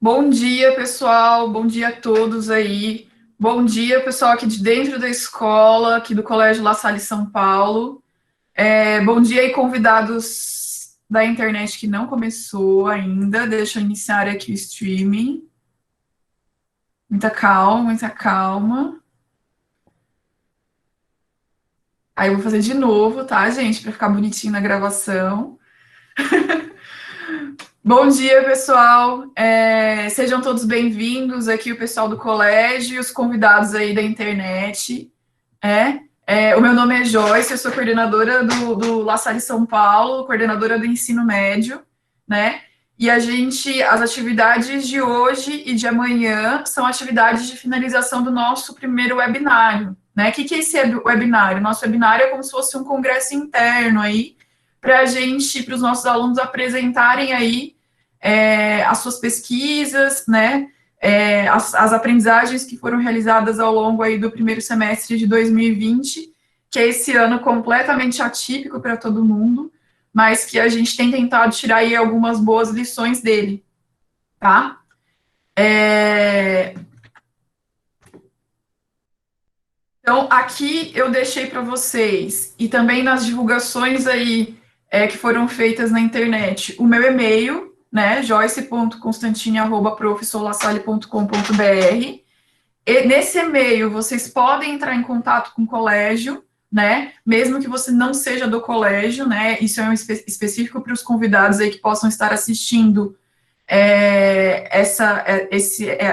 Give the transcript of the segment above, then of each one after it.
Bom dia, pessoal. Bom dia a todos aí. Bom dia, pessoal, aqui de dentro da escola, aqui do Colégio La Salle São Paulo. Bom dia aí, convidados da internet que não começou ainda. Deixa eu iniciar aqui o streaming. Muita calma, muita calma. Aí eu vou fazer de novo, tá, gente? Para ficar bonitinho na gravação. Bom dia, pessoal. Sejam todos bem-vindos aqui, o pessoal do colégio e os convidados aí da internet. O meu nome é Joyce, eu sou coordenadora do La Salle São Paulo, coordenadora do ensino médio, né? E as atividades de hoje e de amanhã são atividades de finalização do nosso primeiro webinário, né? O que é esse webinário? Nosso webinário é como se fosse um congresso interno aí, para os nossos alunos apresentarem aí as suas pesquisas, né? As aprendizagens que foram realizadas ao longo aí do primeiro semestre de 2020, que é esse ano completamente atípico para todo mundo, mas que a gente tem tentado tirar aí algumas boas lições dele, tá? Então, aqui eu deixei para vocês, e também nas divulgações aí que foram feitas na internet, o meu e-mail, né, joyce.constantine@professorlassalle.com.br. E nesse e-mail vocês podem entrar em contato com o colégio, né, mesmo que você não seja do colégio, né, isso é um específico para os convidados aí que possam estar assistindo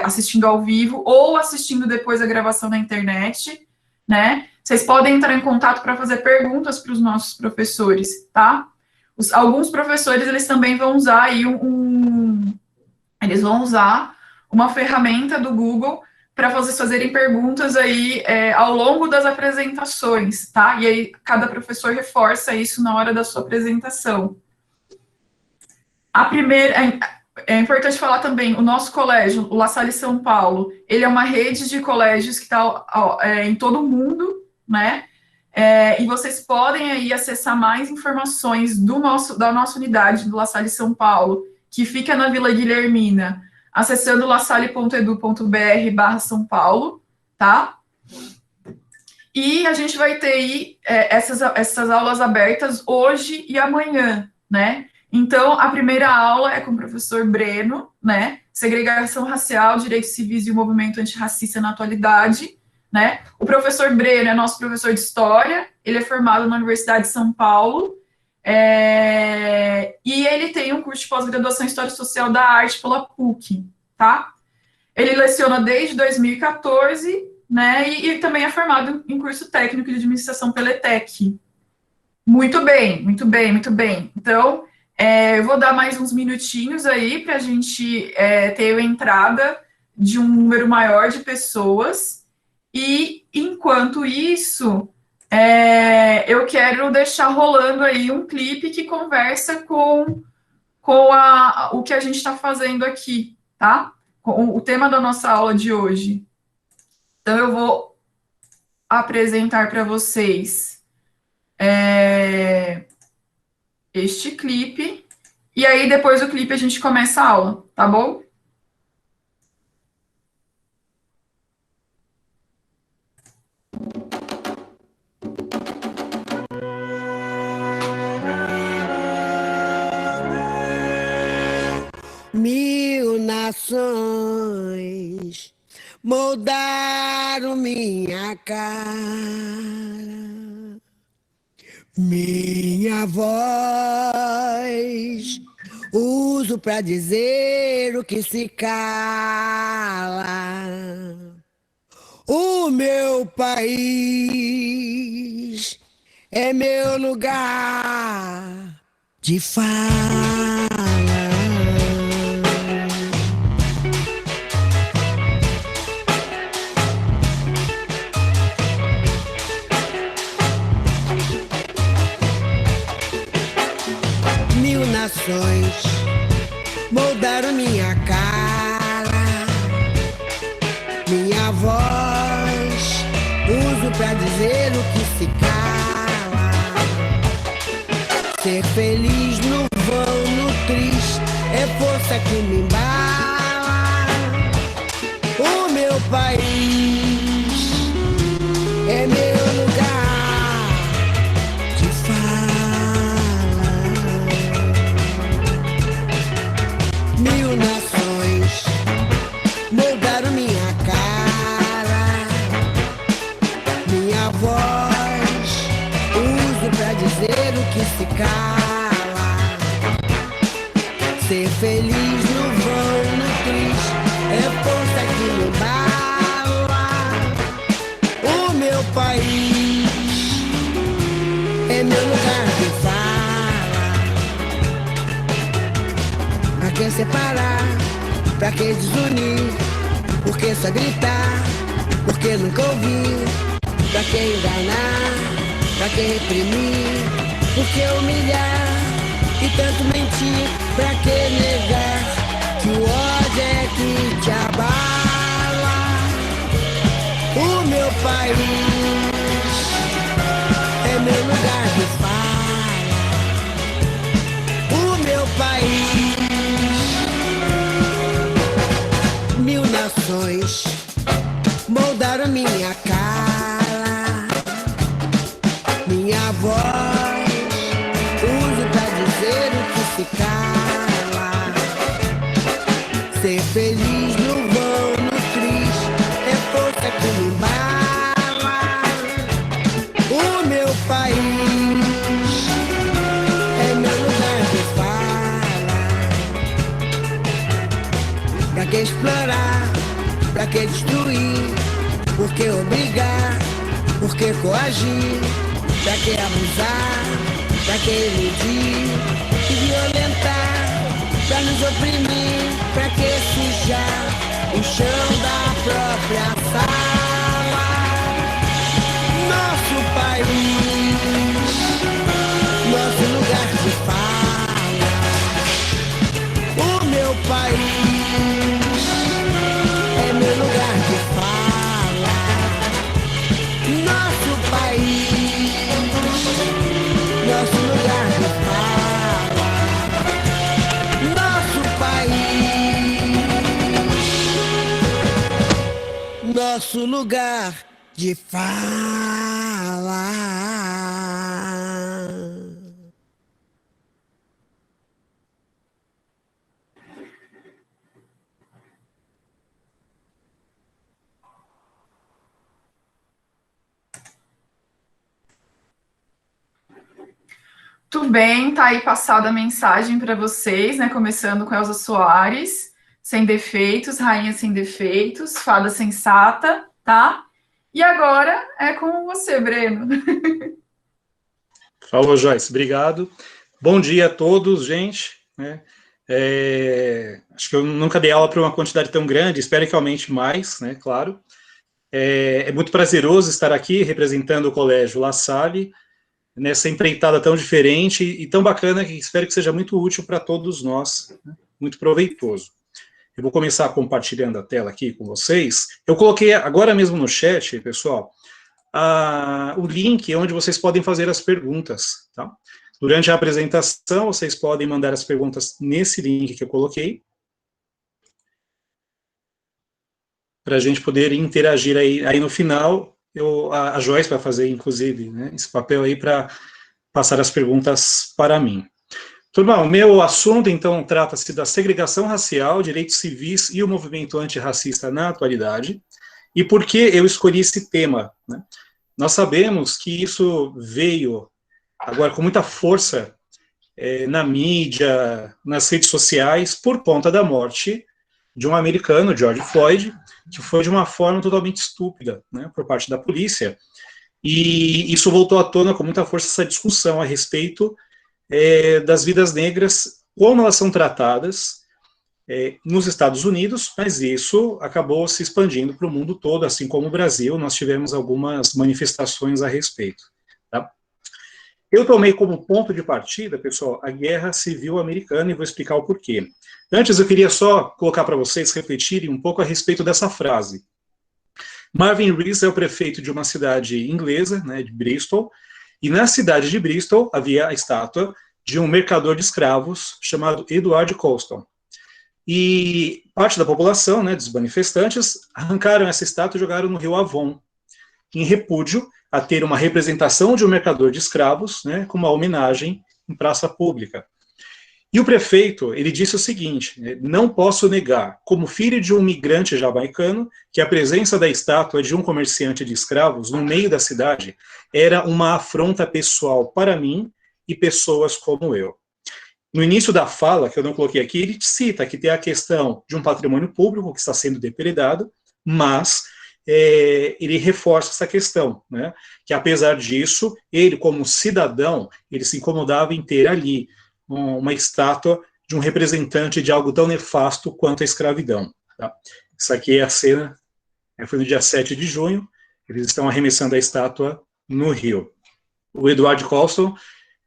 assistindo ao vivo ou assistindo depois a gravação na internet, né? Vocês podem entrar em contato para fazer perguntas para os nossos professores, tá? Alguns professores, eles também vão usar aí eles vão usar uma ferramenta do Google para vocês fazerem perguntas aí ao longo das apresentações, tá? E aí cada professor reforça isso na hora da sua apresentação. É importante falar também, o nosso colégio, o La Salle São Paulo, ele é uma rede de colégios que está em todo o mundo, né? E vocês podem aí acessar mais informações da nossa unidade do La Salle São Paulo, que fica na Vila Guilhermina, acessando lasalle.edu.br/São Paulo, tá? E a gente vai ter aí essas aulas abertas hoje e amanhã, né? Então, a primeira aula é com o professor Breno, né? Segregação racial, direitos civis e o movimento antirracista na atualidade, né? O professor Breno é nosso professor de História, ele é formado na Universidade de São Paulo, e ele tem um curso de pós-graduação em História Social da Arte pela PUC, tá? Ele leciona desde 2014, né? E também é formado em curso técnico de administração pela ETEC. Muito bem, muito bem, muito bem. Então, eu vou dar mais uns minutinhos aí para a gente ter a entrada de um número maior de pessoas. E, enquanto isso, eu quero deixar rolando aí um clipe que conversa com o que a gente está fazendo aqui, tá? Com o tema da nossa aula de hoje. Então, eu vou apresentar para vocês este clipe, e aí depois do clipe a gente começa a aula, tá bom? Mil nações moldaram minha cara, minha voz uso pra dizer o que se cala. O meu país é meu lugar de fala. Mil nações moldaram minha cara, minha voz uso pra dizer o que se cala. Ser feliz no vão, no triste, é força que me embala. meu país é meu lugar de fala. 1000 nações moldaram minha cara, minha voz uso pra dizer o que se cala. Ser feliz no vão, no triste, é força que me bala. O meu país é meu lugar de fala. Pra que separar? Pra que desunir? Por que só gritar? Por que nunca ouvir? Pra que enganar? Pra que reprimir? Por que humilhar? E tanto mentir? Pra que negar? Que o ódio é que te abala. O meu país é meu lugar de fala. O meu país, 1000 nações moldaram minha cara, minha voz uso pra dizer o que se cala. Ser feliz no vão, no triste, é força que me embala. O meu país é meu lugar de fala. Pra que explorar? Pra que destruir? Por que obrigar? Por que coagir? Pra que abusar? Pra que iludir e violentar? Pra nos oprimir? Pra que sujar o chão da própria sala? Nosso país, nosso lugar de fala. O meu país é meu lugar de fala. Nosso país, nosso lugar de fala. Nosso país, nosso lugar de fala. Tudo bem, tá aí passada a mensagem para vocês, né? Começando com Elza Soares, sem defeitos, rainha sem defeitos, fada sensata, tá? E agora é com você, Breno. Falou, Joyce, obrigado. Bom dia a todos, gente. Acho que eu nunca dei aula para uma quantidade tão grande, espero que aumente mais, né, claro. É muito prazeroso estar aqui representando o Colégio La Salle, nessa empreitada tão diferente e tão bacana, que espero que seja muito útil para todos nós, né? Muito proveitoso. Eu vou começar compartilhando a tela aqui com vocês. Eu coloquei agora mesmo no chat, pessoal, o link onde vocês podem fazer as perguntas, tá? Durante a apresentação, vocês podem mandar as perguntas nesse link que eu coloquei, para a gente poder interagir aí no final. A Joyce vai fazer, inclusive, né, esse papel aí para passar as perguntas para mim. Turma, o meu assunto, então, trata-se da segregação racial, direitos civis e o movimento antirracista na atualidade. E por que eu escolhi esse tema, né? Nós sabemos que isso veio agora com muita força na mídia, nas redes sociais, por conta da morte de um americano, George Floyd, que foi de uma forma totalmente estúpida, né, por parte da polícia. E isso voltou à tona com muita força, essa discussão a respeito das vidas negras, como elas são tratadas nos Estados Unidos, mas isso acabou se expandindo para o mundo todo, assim como o Brasil, nós tivemos algumas manifestações a respeito. Tá? Eu tomei como ponto de partida, pessoal, a Guerra Civil Americana, e vou explicar o porquê. Antes, eu queria só colocar para vocês refletirem um pouco a respeito dessa frase. Marvin Rees é o prefeito de uma cidade inglesa, né, de Bristol, e na cidade de Bristol havia a estátua de um mercador de escravos chamado Edward Colston. E parte da população, né, dos manifestantes, arrancaram essa estátua e jogaram no rio Avon, em repúdio a ter uma representação de um mercador de escravos, né, com uma homenagem em praça pública. E o prefeito, ele disse o seguinte: não posso negar, como filho de um migrante jamaicano, que a presença da estátua de um comerciante de escravos no meio da cidade era uma afronta pessoal para mim e pessoas como eu. No início da fala, que eu não coloquei aqui, ele cita que tem a questão de um patrimônio público que está sendo depredado, mas ele reforça essa questão, né, que apesar disso, ele como cidadão, ele se incomodava em ter ali uma estátua de um representante de algo tão nefasto quanto a escravidão. Tá? Isso aqui é a cena, foi no dia 7 de junho, eles estão arremessando a estátua no rio. O Edward Colston,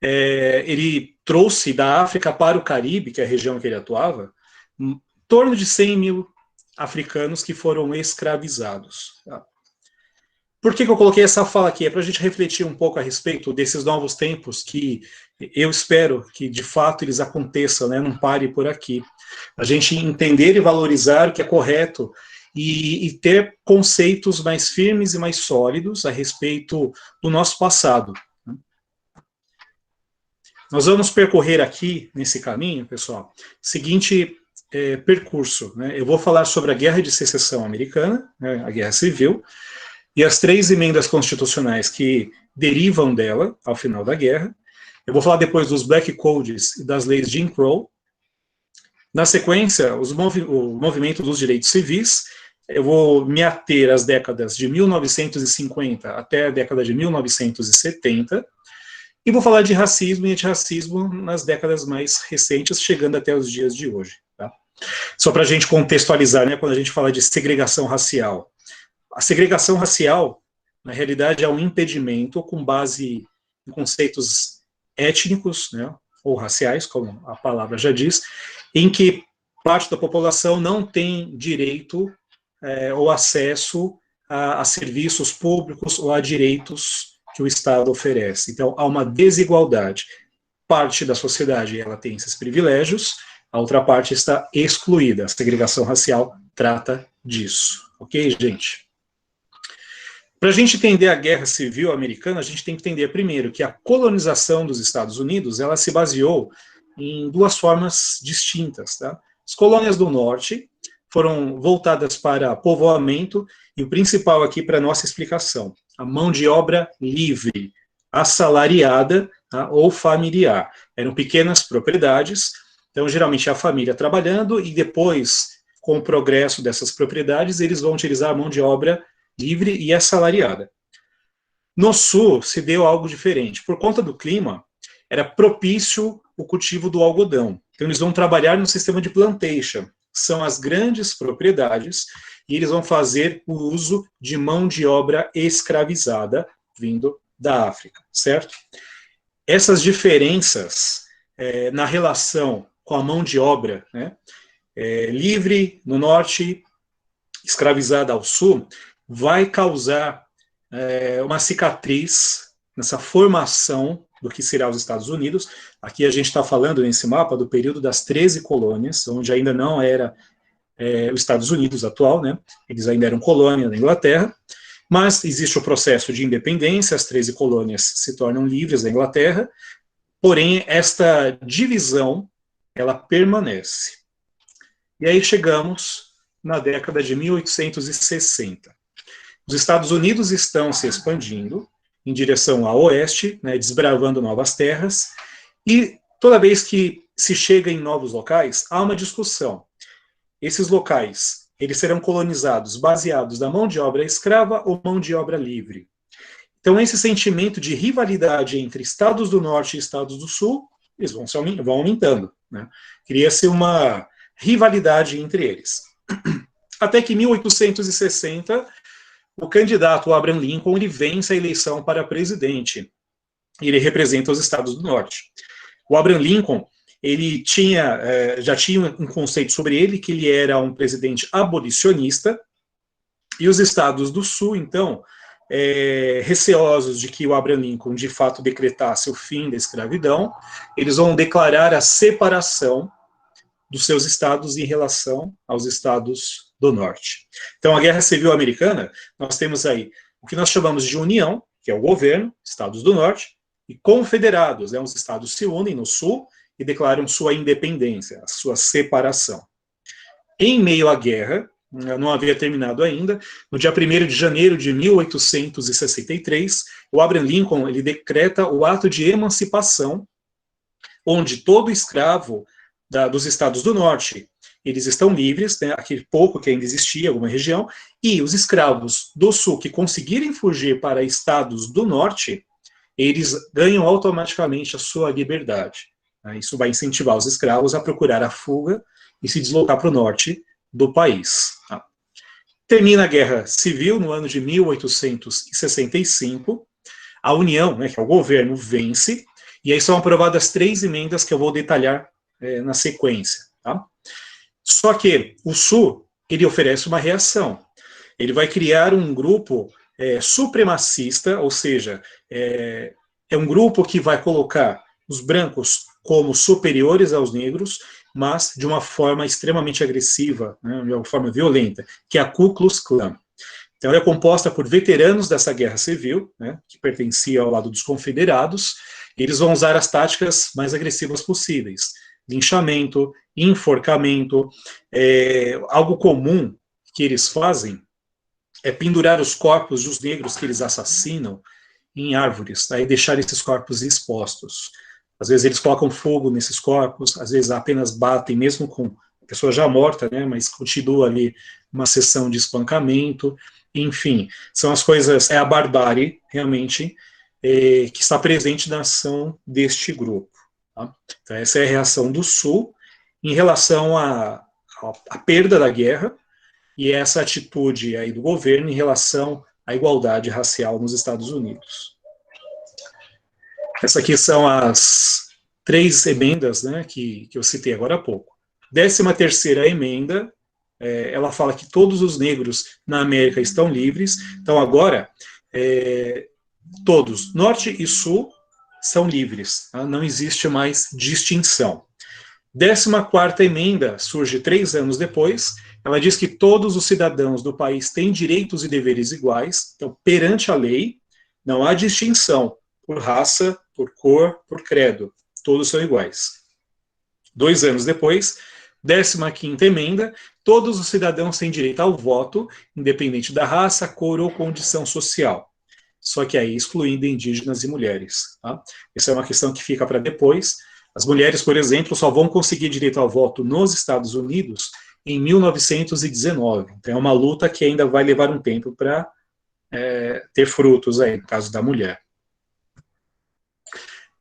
ele trouxe da África para o Caribe, que é a região que ele atuava, em torno de 100 mil africanos que foram escravizados. Tá? Por que eu coloquei essa fala aqui? É para a gente refletir um pouco a respeito desses novos tempos que eu espero que, de fato, eles aconteçam, né? Não pare por aqui. A gente entender e valorizar o que é correto e ter conceitos mais firmes e mais sólidos a respeito do nosso passado. Nós vamos percorrer aqui, nesse caminho, pessoal, seguinte percurso. Né? Eu vou falar sobre a Guerra de Secessão Americana, né, a Guerra Civil, e as 3 emendas constitucionais que derivam dela ao final da guerra. Eu vou falar depois dos Black Codes e das leis Jim Crow. Na sequência, o movimento dos direitos civis. Eu vou me ater às décadas de 1950 até a década de 1970. E vou falar de racismo e antirracismo nas décadas mais recentes, chegando até os dias de hoje. Tá? Só para a gente contextualizar, né, quando a gente fala de segregação racial. A segregação racial, na realidade, é um impedimento com base em conceitos étnicos, né, ou raciais, como a palavra já diz, em que parte da população não tem direito ou acesso a serviços públicos ou a direitos que o Estado oferece. Então, há uma desigualdade. Parte da sociedade ela tem esses privilégios, a outra parte está excluída. A segregação racial trata disso. Ok, gente? Para a gente entender a Guerra Civil Americana, a gente tem que entender primeiro que a colonização dos Estados Unidos ela se baseou em 2 formas distintas. Tá? As colônias do Norte foram voltadas para povoamento e o principal aqui para nossa explicação, a mão de obra livre, assalariada, tá? Ou familiar. Eram pequenas propriedades, então geralmente é a família trabalhando e depois, com o progresso dessas propriedades, eles vão utilizar a mão de obra livre e assalariada. No sul, se deu algo diferente. Por conta do clima, era propício o cultivo do algodão. Então, eles vão trabalhar no sistema de plantation. São as grandes propriedades e eles vão fazer o uso de mão de obra escravizada vindo da África, certo? Essas diferenças na relação com a mão de obra, né, livre no norte, escravizada ao sul, vai causar uma cicatriz nessa formação do que será os Estados Unidos. Aqui a gente está falando nesse mapa do período das 13 colônias, onde ainda não era os Estados Unidos atual, né? Eles ainda eram colônia da Inglaterra, mas existe o processo de independência, as 13 colônias se tornam livres da Inglaterra, porém esta divisão, ela permanece. E aí chegamos na década de 1860. Os Estados Unidos estão se expandindo em direção a oeste, né, desbravando novas terras, e toda vez que se chega em novos locais, há uma discussão. Esses locais, eles serão colonizados baseados na mão de obra escrava ou mão de obra livre. Então, esse sentimento de rivalidade entre estados do norte e estados do sul, eles vão aumentando. Né? Cria-se uma rivalidade entre eles. Até que em 1860, o candidato Abraham Lincoln ele vence a eleição para presidente. Ele representa os estados do norte. O Abraham Lincoln ele já tinha um conceito sobre ele, que ele era um presidente abolicionista, e os estados do sul, então, receosos de que o Abraham Lincoln, de fato, decretasse o fim da escravidão, eles vão declarar a separação dos seus estados em relação aos estados do norte. Então, a Guerra Civil Americana, nós temos aí o que nós chamamos de União, que é o governo, estados do norte, e confederados, os estados se unem no sul e declaram sua independência, a sua separação. Em meio à guerra, não havia terminado ainda, no dia 1º de janeiro de 1863, o Abraham Lincoln ele decreta o ato de emancipação, onde todo escravo dos estados do norte, eles estão livres, né, aquele pouco que ainda existia, alguma região, e os escravos do sul que conseguirem fugir para estados do norte, eles ganham automaticamente a sua liberdade. Isso vai incentivar os escravos a procurar a fuga e se deslocar para o norte do país. Termina a Guerra Civil no ano de 1865, a União, né, que é o governo, vence, e aí são aprovadas 3 emendas que eu vou detalhar na sequência. Tá? Só que o Sul, ele oferece uma reação. Ele vai criar um grupo supremacista, ou seja, é um grupo que vai colocar os brancos como superiores aos negros, mas de uma forma extremamente agressiva, né, de uma forma violenta, que é a Ku Klux Klan. Então, ela é composta por veteranos dessa guerra civil, né, que pertencia ao lado dos confederados, e eles vão usar as táticas mais agressivas possíveis. Linchamento, enforcamento, algo comum que eles fazem é pendurar os corpos dos negros que eles assassinam em árvores, tá, e deixar esses corpos expostos. Às vezes eles colocam fogo nesses corpos, às vezes apenas batem, mesmo com a pessoa já morta, né, mas continua ali uma sessão de espancamento, enfim, são as coisas, é a barbárie, realmente, que está presente na ação deste grupo. Tá? Então essa é a reação do Sul em relação à perda da guerra e essa atitude aí do governo em relação à igualdade racial nos Estados Unidos. Essas aqui são as 3 emendas, né, que eu citei agora há pouco. 13ª emenda, ela fala que todos os negros na América estão livres. Então agora, todos, norte e sul, são livres. Tá? Não existe mais distinção. 14ª emenda surge 3 anos depois. Ela diz que todos os cidadãos do país têm direitos e deveres iguais. Então, perante a lei, não há distinção por raça, por cor, por credo. Todos são iguais. 2 anos depois, 15ª emenda, todos os cidadãos têm direito ao voto, independente da raça, cor ou condição social. Só que aí excluindo indígenas e mulheres. Tá? Essa é uma questão que fica para depois. As mulheres, por exemplo, só vão conseguir direito ao voto nos Estados Unidos em 1919. Então é uma luta que ainda vai levar um tempo para ter frutos aí, no caso da mulher.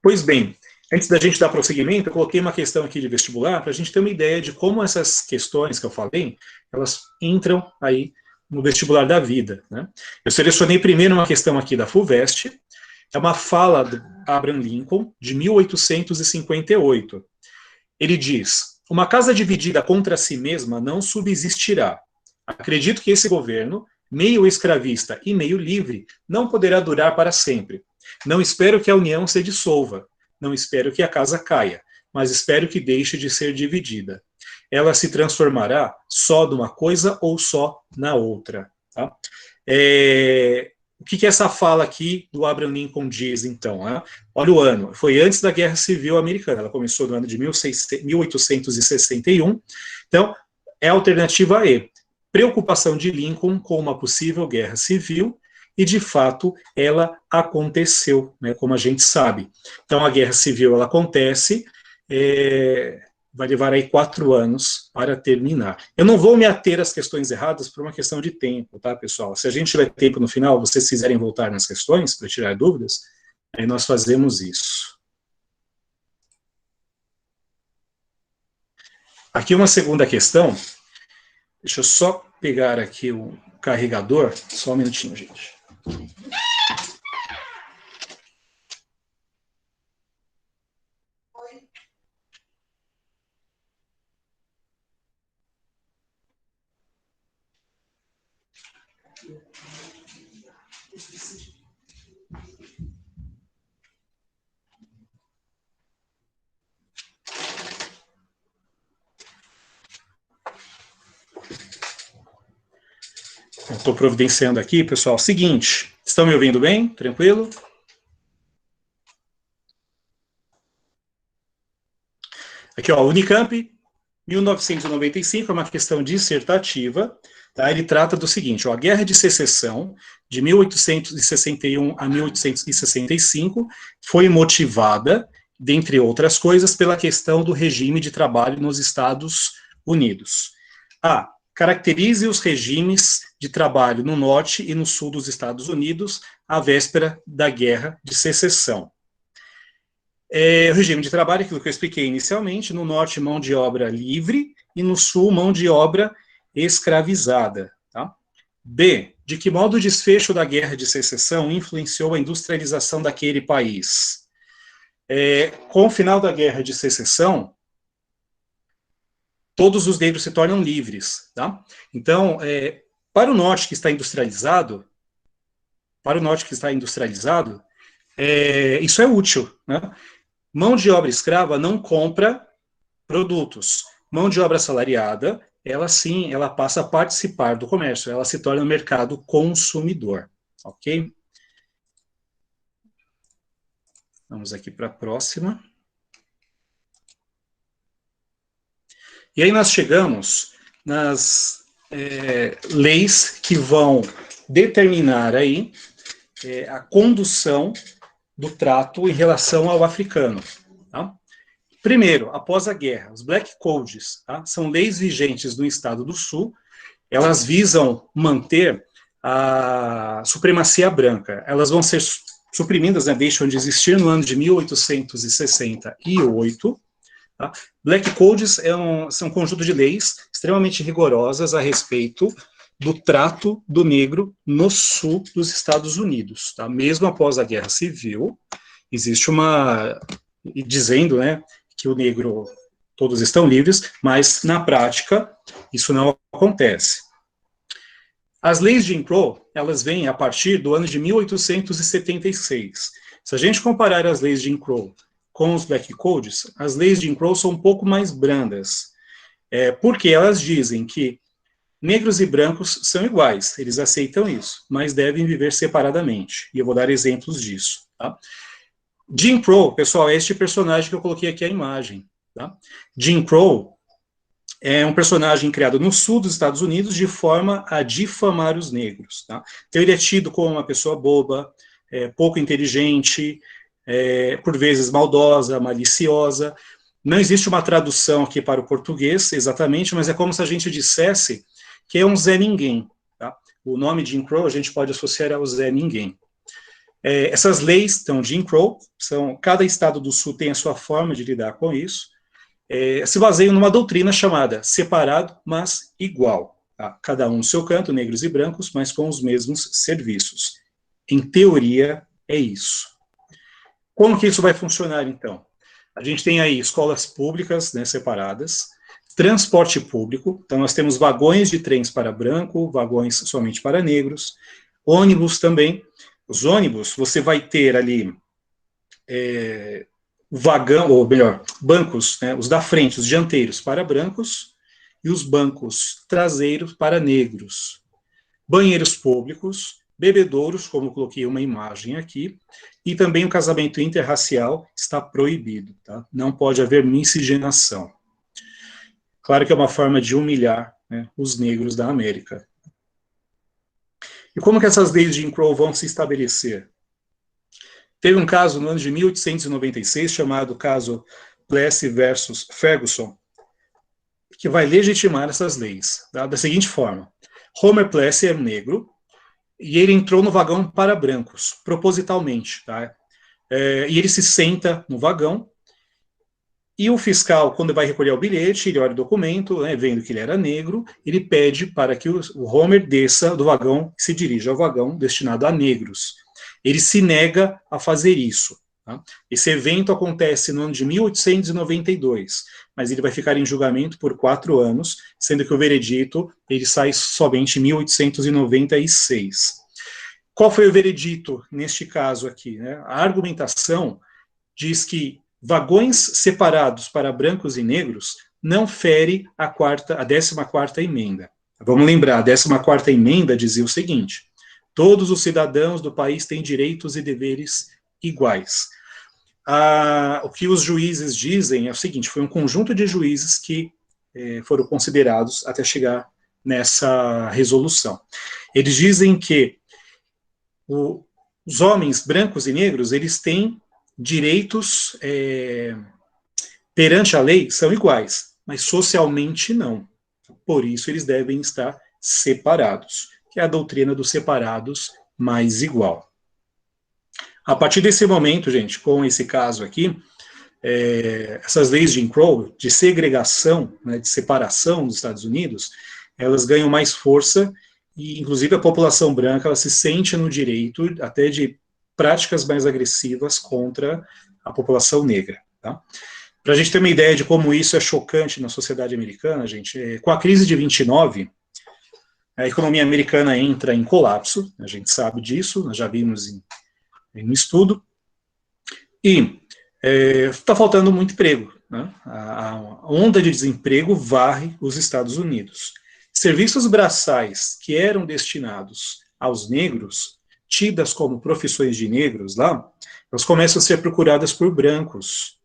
Pois bem, antes da gente dar prosseguimento, eu coloquei uma questão aqui de vestibular para a gente ter uma ideia de como essas questões que eu falei, elas entram aí no vestibular da vida. Né? Eu selecionei primeiro uma questão aqui da FUVEST, é uma fala do Abraham Lincoln, de 1858. Ele diz: uma casa dividida contra si mesma não subsistirá. Acredito que esse governo, meio escravista e meio livre, não poderá durar para sempre. Não espero que a União se dissolva. Não espero que a casa caia, mas espero que deixe de ser dividida. Ela se transformará só numa coisa ou só na outra. Tá? O que essa fala aqui do Abraham Lincoln diz, então? Né? Olha o ano, foi antes da Guerra Civil Americana, ela começou no ano de 1861, então é a alternativa E, preocupação de Lincoln com uma possível guerra civil, e de fato ela aconteceu, né, como a gente sabe. Então a guerra civil ela acontece, vai levar aí 4 anos para terminar. Eu não vou me ater às questões erradas por uma questão de tempo, tá, pessoal? Se a gente tiver tempo no final, vocês quiserem voltar nas questões para tirar dúvidas, aí nós fazemos isso. Aqui uma segunda questão. Deixa eu só pegar aqui o carregador. Só um minutinho, gente. estou providenciando aqui, pessoal, seguinte, estão me ouvindo bem? Tranquilo? Aqui, ó, Unicamp, 1995, é uma questão dissertativa, tá? Ele trata do seguinte, ó, a Guerra de Secessão, de 1861 a 1865, foi motivada, dentre outras coisas, pela questão do regime de trabalho nos Estados Unidos. Caracterize os regimes de trabalho no norte e no sul dos Estados Unidos, à véspera da Guerra de Secessão. O regime de trabalho, aquilo que eu expliquei inicialmente, no norte, mão de obra livre, e no sul, mão de obra escravizada. Tá? B, de que modo o desfecho da Guerra de Secessão influenciou a industrialização daquele país? Com o final da Guerra de Secessão, todos os negros se tornam livres. Tá? Então, para o norte que está industrializado, isso é útil, né? Mão de obra escrava não compra produtos. Mão de obra assalariada, ela sim, ela passa a participar do comércio, ela se torna um mercado consumidor, ok? Vamos aqui para a próxima. E aí nós chegamos nas leis que vão determinar aí a condução do trato em relação ao africano. Tá? Primeiro, após a guerra, os Black Codes, tá? São leis vigentes no estado do Sul, elas visam manter a supremacia branca. Elas vão ser suprimidas, né, deixam de existir no ano de 1868. Tá? Black Codes são um conjunto de leis extremamente rigorosas a respeito do trato do negro no sul dos Estados Unidos. Tá? Mesmo após a Guerra Civil, existe dizendo, né, que o negro, todos estão livres, mas na prática isso não acontece. As leis de Jim Crow, elas vêm a partir do ano de 1876. Se a gente comparar as leis de Jim Crow com os Black Codes, as leis de Jim Crow são um pouco mais brandas, porque elas dizem que negros e brancos são iguais, eles aceitam isso, mas devem viver separadamente. E eu vou dar exemplos disso. Tá? Jim Crow, pessoal, é este personagem que eu coloquei aqui a imagem. Tá? Jim Crow é um personagem criado no sul dos Estados Unidos de forma a difamar os negros. Tá? Então ele é tido como uma pessoa boba, pouco inteligente, por vezes maldosa, maliciosa. Não existe uma tradução aqui para o português, exatamente, mas é como se a gente dissesse que é um Zé Ninguém. Tá? O nome de Jim Crow a gente pode associar ao Zé Ninguém. Essas leis, então, Jim Crow, cada estado do sul tem a sua forma de lidar com isso, se baseiam numa doutrina chamada separado, mas igual. Tá? Cada um no seu canto, negros e brancos, mas com os mesmos serviços. Em teoria, é isso. Como que isso vai funcionar, então? A gente tem aí escolas públicas, né, separadas, transporte público, então nós temos vagões de trens para branco, vagões somente para negros, ônibus também. Os ônibus, você vai ter ali vagão, ou melhor, bancos, né, os da frente, os dianteiros para brancos, e os bancos traseiros para negros. Banheiros públicos, bebedouros, como eu coloquei uma imagem aqui, e também o casamento interracial está proibido, tá? Não pode haver miscigenação. Claro que é uma forma de humilhar, né, os negros da América. E como que essas leis de Jim Crow vão se estabelecer? Teve um caso no ano de 1896, chamado caso Plessy versus Ferguson, que vai legitimar essas leis, tá? Da seguinte forma: Homer Plessy é negro, e ele entrou no vagão para brancos, propositalmente, tá? E ele se senta no vagão, e o fiscal, quando vai recolher o bilhete, ele olha o documento, né, vendo que ele era negro, ele pede para que o Homer desça do vagão e se dirija ao vagão destinado a negros. Ele se nega a fazer isso. Tá? Esse evento acontece no ano de 1892, mas ele vai ficar em julgamento por 4 anos, sendo que o veredito ele sai somente em 1896. Qual foi o veredito neste caso aqui? Né? A argumentação diz que vagões separados para brancos e negros não fere a 14ª emenda. Vamos lembrar, a 14ª emenda dizia o seguinte: todos os cidadãos do país têm direitos e deveres iguais. O que os juízes dizem é o seguinte: foi um conjunto de juízes que foram considerados até chegar nessa resolução. Eles dizem que os homens brancos e negros, eles têm direitos perante a lei, são iguais, mas socialmente não. Por isso eles devem estar separados, que é a doutrina dos separados mais igual. A partir desse momento, gente, com esse caso aqui, essas leis de Jim Crow, de segregação, né, de separação dos Estados Unidos, elas ganham mais força e, inclusive, a população branca ela se sente no direito até de práticas mais agressivas contra a população negra. Tá? Para a gente ter uma ideia de como isso é chocante na sociedade americana, gente, com a crise de 29, a economia americana entra em colapso, a gente sabe disso, nós já vimos em um estudo, e está faltando muito emprego. Né? A onda de desemprego varre os Estados Unidos. Serviços braçais que eram destinados aos negros, tidas como profissões de negros lá, elas começam a ser procuradas por brancos.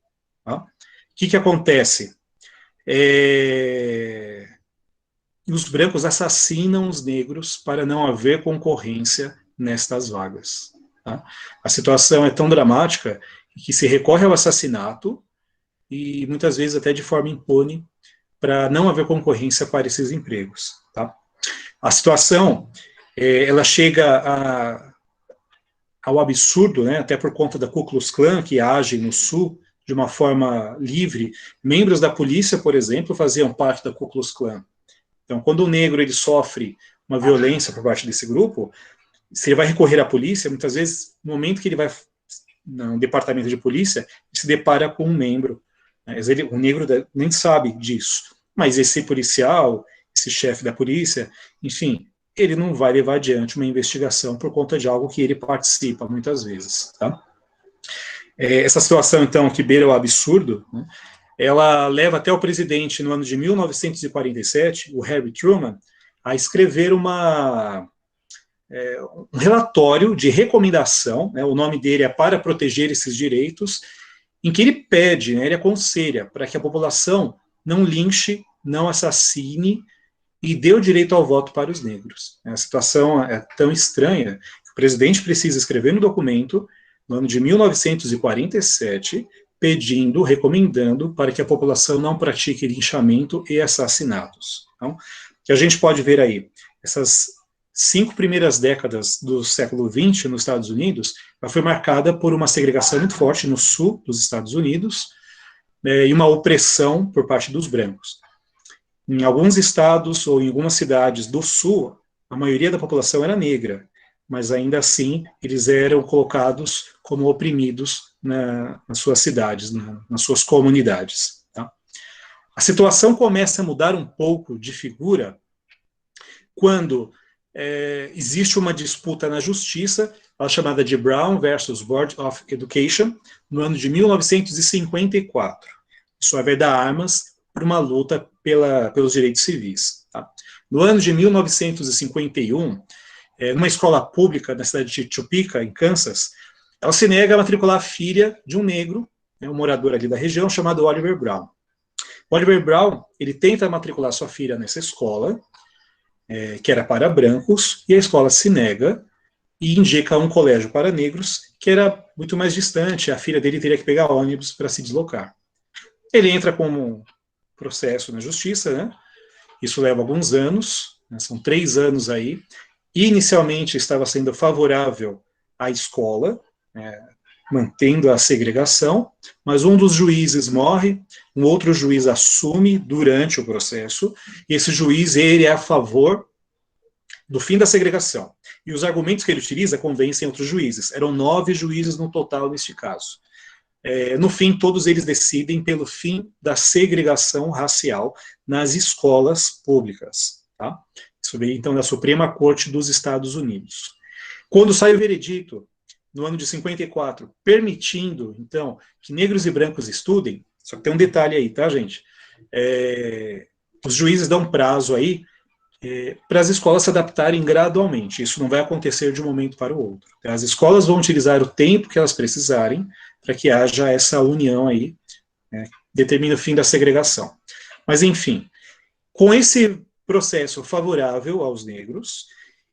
Tá? O que acontece? Os brancos assassinam os negros para não haver concorrência nestas vagas. Tá? A situação é tão dramática que se recorre ao assassinato e muitas vezes até de forma impune para não haver concorrência para esses empregos. Tá? A situação ela chega ao absurdo, né, até por conta da Ku Klux Klan, que age no Sul de uma forma livre. Membros da polícia, por exemplo, faziam parte da Ku Klux Klan. Então, quando o negro ele sofre uma violência por parte desse grupo, se ele vai recorrer à polícia, muitas vezes, no momento que ele vai no departamento de polícia, ele se depara com um membro. O negro nem sabe disso, mas esse policial, esse chefe da polícia, enfim, ele não vai levar adiante uma investigação por conta de algo que ele participa muitas vezes. Tá? Essa situação, então, que beira o absurdo, né, ela leva até o presidente, no ano de 1947, o Harry Truman, a escrever um relatório de recomendação, né, o nome dele é Para Proteger Esses Direitos, em que ele pede, né, ele aconselha para que a população não linche, não assassine e dê o direito ao voto para os negros. A situação é tão estranha que o presidente precisa escrever no documento, no ano de 1947, pedindo, recomendando para que a população não pratique linchamento e assassinatos. Então, o que a gente pode ver aí, essas 5 primeiras décadas do século XX nos Estados Unidos, ela foi marcada por uma segregação muito forte no sul dos Estados Unidos e uma opressão por parte dos brancos. Em alguns estados ou em algumas cidades do sul, a maioria da população era negra, mas ainda assim eles eram colocados como oprimidos nas suas cidades, nas suas comunidades. Tá? A situação começa a mudar um pouco de figura quando existe uma disputa na justiça, a chamada de Brown versus Board of Education, no ano de 1954. Isso vai dar armas para uma luta pelos direitos civis. Tá? No ano de 1951, numa escola pública na cidade de Topeka, em Kansas, ela se nega a matricular a filha de um negro, um morador ali da região, chamado Oliver Brown. O Oliver Brown, ele tenta matricular sua filha nessa escola, que era para brancos, e a escola se nega e indica um colégio para negros, que era muito mais distante, a filha dele teria que pegar ônibus para se deslocar. Ele entra com um processo na justiça, né? Isso leva alguns anos, né? São 3 anos aí, e inicialmente estava sendo favorável à escola, mantendo a segregação, mas um dos juízes morre, um outro juiz assume durante o processo, e esse juiz ele é a favor do fim da segregação. E os argumentos que ele utiliza convencem outros juízes. Eram 9 juízes no total neste caso. No fim, todos eles decidem pelo fim da segregação racial nas escolas públicas. Tá? Isso veio, então, da Suprema Corte dos Estados Unidos. Quando sai o veredito, no ano de 54, permitindo, então, que negros e brancos estudem, só que tem um detalhe aí, tá, gente? Os juízes dão prazo aí, para as escolas se adaptarem gradualmente. Isso não vai acontecer de um momento para o outro. As escolas vão utilizar o tempo que elas precisarem para que haja essa união aí, determina o fim da segregação. Mas, enfim, com esse processo favorável aos negros,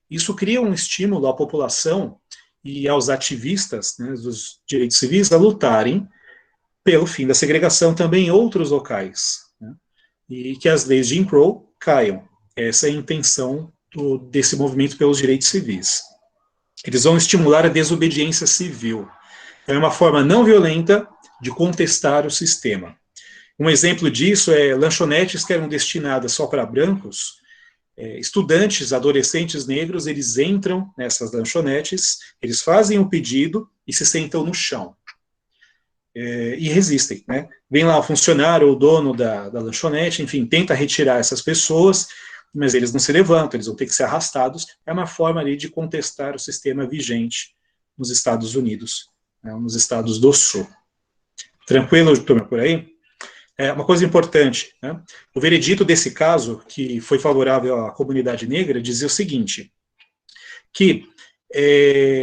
isso cria um estímulo à população e aos ativistas, né, dos direitos civis a lutarem pelo fim da segregação também em outros locais, né, e que as leis de Jim Crow caiam. Essa é a intenção desse movimento pelos direitos civis. Eles vão estimular a desobediência civil. É uma forma não violenta de contestar o sistema. Um exemplo disso é lanchonetes que eram destinadas só para brancos. Estudantes, adolescentes negros, eles entram nessas lanchonetes, eles fazem o pedido e se sentam no chão. E resistem, né? Vem lá o funcionário, o dono da lanchonete, enfim, tenta retirar essas pessoas, mas eles não se levantam, eles vão ter que ser arrastados. É uma forma ali de contestar o sistema vigente nos Estados Unidos, né, nos estados do Sul. Tranquilo, turma, por aí? Uma coisa importante, né? O veredito desse caso, que foi favorável à comunidade negra, dizia o seguinte, que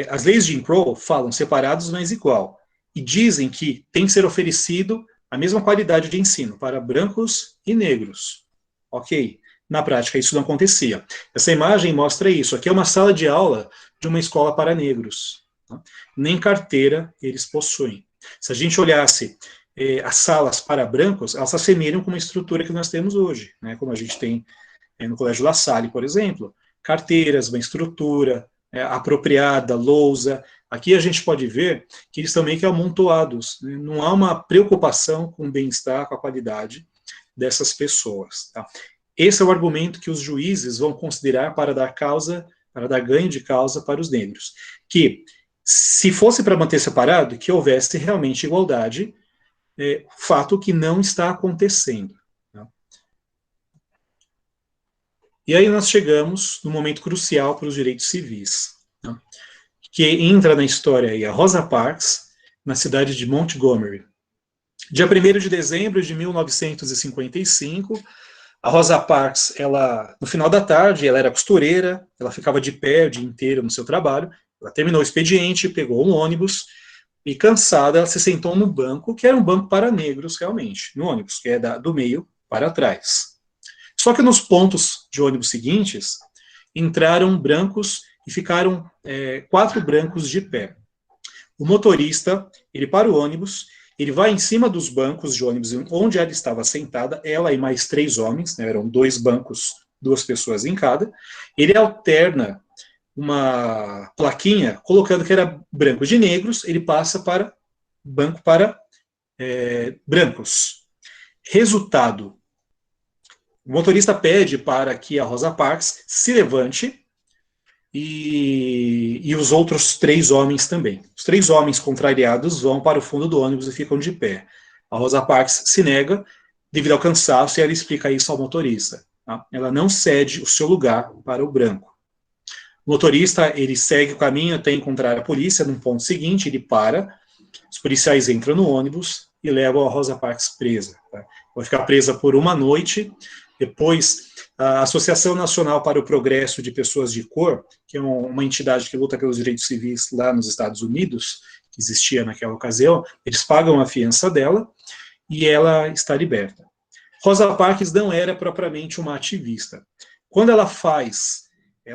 as leis de Jim Crow falam separados, mas igual, e dizem que tem que ser oferecido a mesma qualidade de ensino para brancos e negros. Ok? Na prática, isso não acontecia. Essa imagem mostra isso. Aqui é uma sala de aula de uma escola para negros. Tá? Nem carteira eles possuem. Se a gente olhasse as salas para brancos, elas se assemelham com uma estrutura que nós temos hoje, né, como a gente tem no Colégio La Salle, por exemplo, carteiras, uma estrutura apropriada, lousa. Aqui a gente pode ver que eles estão meio que amontoados, né, não há uma preocupação com o bem-estar, com a qualidade dessas pessoas. Tá? Esse é o argumento que os juízes vão considerar para dar ganho de causa para os negros, que se fosse para manter separado, que houvesse realmente igualdade, fato que não está acontecendo. Tá? E aí nós chegamos no momento crucial para os direitos civis, tá? Que entra na história aí a Rosa Parks, na cidade de Montgomery. Dia 1º de dezembro de 1955, a Rosa Parks, ela, no final da tarde, ela era costureira, ela ficava de pé o dia inteiro no seu trabalho, ela terminou o expediente, pegou um ônibus, e cansada, ela se sentou no banco, que era um banco para negros, realmente, no ônibus, que é do meio para trás. Só que nos pontos de ônibus seguintes, entraram brancos e ficaram 4 brancos de pé. O motorista, ele para o ônibus, ele vai em cima dos bancos de ônibus onde ela estava sentada, ela e mais 3 homens, né, eram 2 bancos, 2 pessoas em cada, ele alterna uma plaquinha colocando que era branco de negros, ele passa para banco para brancos. Resultado, o motorista pede para que a Rosa Parks se levante e os outros 3 homens também. Os 3 homens contrariados vão para o fundo do ônibus e ficam de pé. A Rosa Parks se nega devido ao cansaço e ela explica isso ao motorista. Tá? Ela não cede o seu lugar para o branco. O motorista, ele segue o caminho até encontrar a polícia, num ponto seguinte, ele para, os policiais entram no ônibus e levam a Rosa Parks presa. Tá? Vai ficar presa por 1 noite, depois a Associação Nacional para o Progresso de Pessoas de Cor, que é uma entidade que luta pelos direitos civis lá nos Estados Unidos, que existia naquela ocasião, eles pagam a fiança dela e ela está liberta. Rosa Parks não era propriamente uma ativista. Quando ela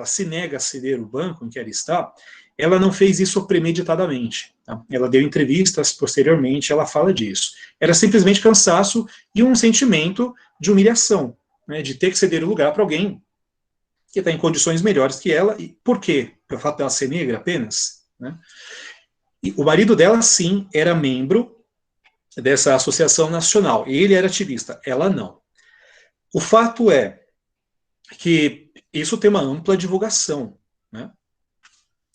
se nega a ceder o banco em que ela está, ela não fez isso premeditadamente. Tá? Ela deu entrevistas posteriormente, ela fala disso. Era simplesmente cansaço e um sentimento de humilhação, né, de ter que ceder o lugar para alguém que está em condições melhores que ela. E por quê? Pelo fato dela ser negra apenas? Né? E o marido dela, sim, era membro dessa associação nacional. Ele era ativista, ela não. O fato é que isso tem uma ampla divulgação, né?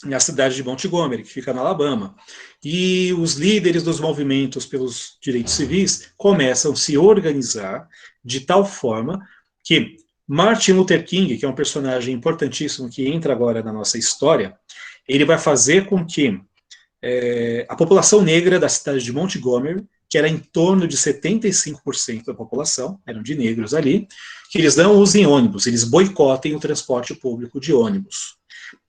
Na cidade de Montgomery, que fica na Alabama. E os líderes dos movimentos pelos direitos civis começam a se organizar de tal forma que Martin Luther King, que é um personagem importantíssimo que entra agora na nossa história, ele vai fazer com que a população negra da cidade de Montgomery que era em torno de 75% da população, eram de negros ali, que eles não usem ônibus, eles boicotem o transporte público de ônibus.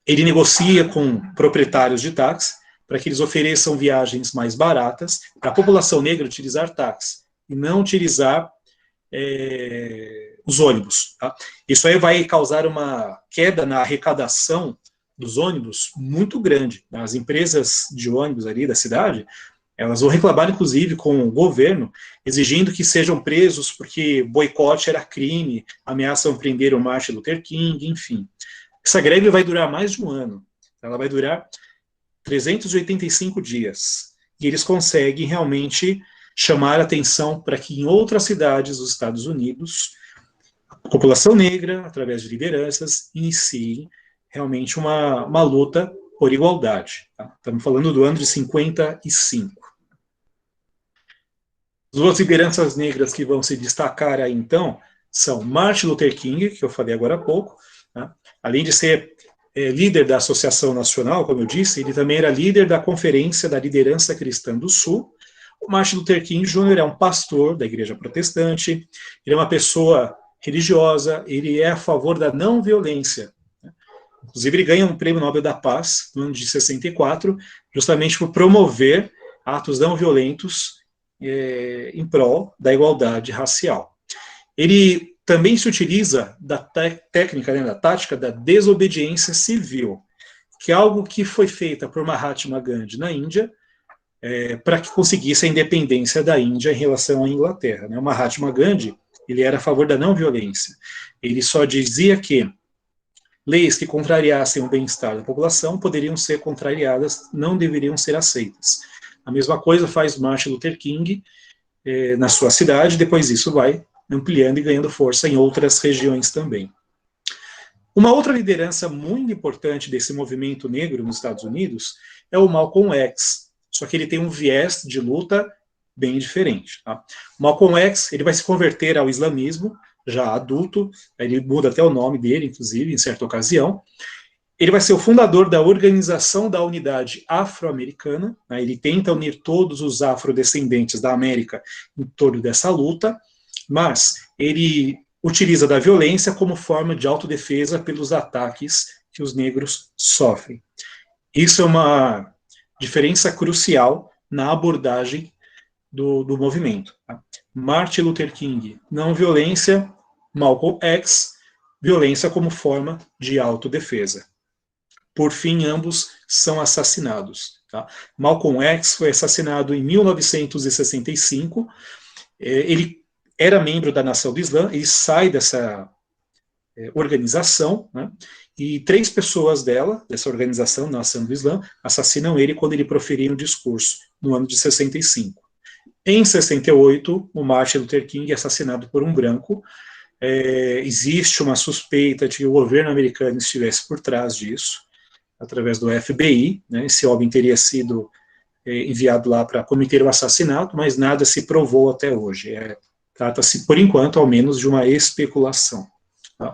Ele negocia com proprietários de táxi para que eles ofereçam viagens mais baratas para a população negra utilizar táxi e não utilizar os ônibus. Tá? Isso aí vai causar uma queda na arrecadação dos ônibus muito grande. As empresas de ônibus ali da cidade, elas vão reclamar, inclusive, com o governo, exigindo que sejam presos porque boicote era crime, ameaçam prender o Martin Luther King, enfim. Essa greve vai durar mais de um ano. Ela vai durar 385 dias. E eles conseguem realmente chamar a atenção para que em outras cidades dos Estados Unidos, a população negra, através de lideranças, inicie realmente uma luta por igualdade. Tá? Estamos falando do ano de 55. As duas lideranças negras que vão se destacar aí, então, são Martin Luther King, que eu falei agora há pouco, tá? Além de ser líder da Associação Nacional, como eu disse, ele também era líder da Conferência da Liderança Cristã do Sul. O Martin Luther King Jr. é um pastor da Igreja Protestante, ele é uma pessoa religiosa, ele é a favor da não violência. Inclusive, ele ganha um prêmio Nobel da Paz no ano de 64, justamente por promover atos não violentos em prol da igualdade racial. Ele também se utiliza da técnica, né, da tática da desobediência civil, que é algo que foi feita por Mahatma Gandhi na Índia, para que conseguisse a independência da Índia em relação à Inglaterra. Né? O Mahatma Gandhi, ele era a favor da não violência. Ele só dizia que leis que contrariassem o bem-estar da população poderiam ser contrariadas, não deveriam ser aceitas. A mesma coisa faz Martin Luther King na sua cidade, depois isso vai ampliando e ganhando força em outras regiões também. Uma outra liderança muito importante desse movimento negro nos Estados Unidos é o Malcolm X, só que ele tem um viés de luta bem diferente. Tá? O Malcolm X, ele vai se converter ao islamismo, já adulto, ele muda até o nome dele, inclusive, em certa ocasião. Ele vai ser o fundador da Organização da Unidade Afro-Americana, né? Ele tenta unir todos os afrodescendentes da América em torno dessa luta, mas ele utiliza da violência como forma de autodefesa pelos ataques que os negros sofrem. Isso é uma diferença crucial na abordagem do movimento. Tá? Martin Luther King, não violência; Malcolm X, violência como forma de autodefesa. Por fim, ambos são assassinados. Tá? Malcolm X foi assassinado em 1965, ele era membro da Nação do Islã, ele sai dessa organização, né? E 3 pessoas dessa organização, Nação do Islã, assassinam ele quando ele proferia um discurso, no ano de 65. Em 68, o Martin Luther King é assassinado por um branco. Existe uma suspeita de que o governo americano estivesse por trás disso, através do FBI, né? Esse homem teria sido enviado lá para cometer o assassinato, mas nada se provou até hoje. Trata-se, por enquanto, ao menos, de uma especulação. Tá?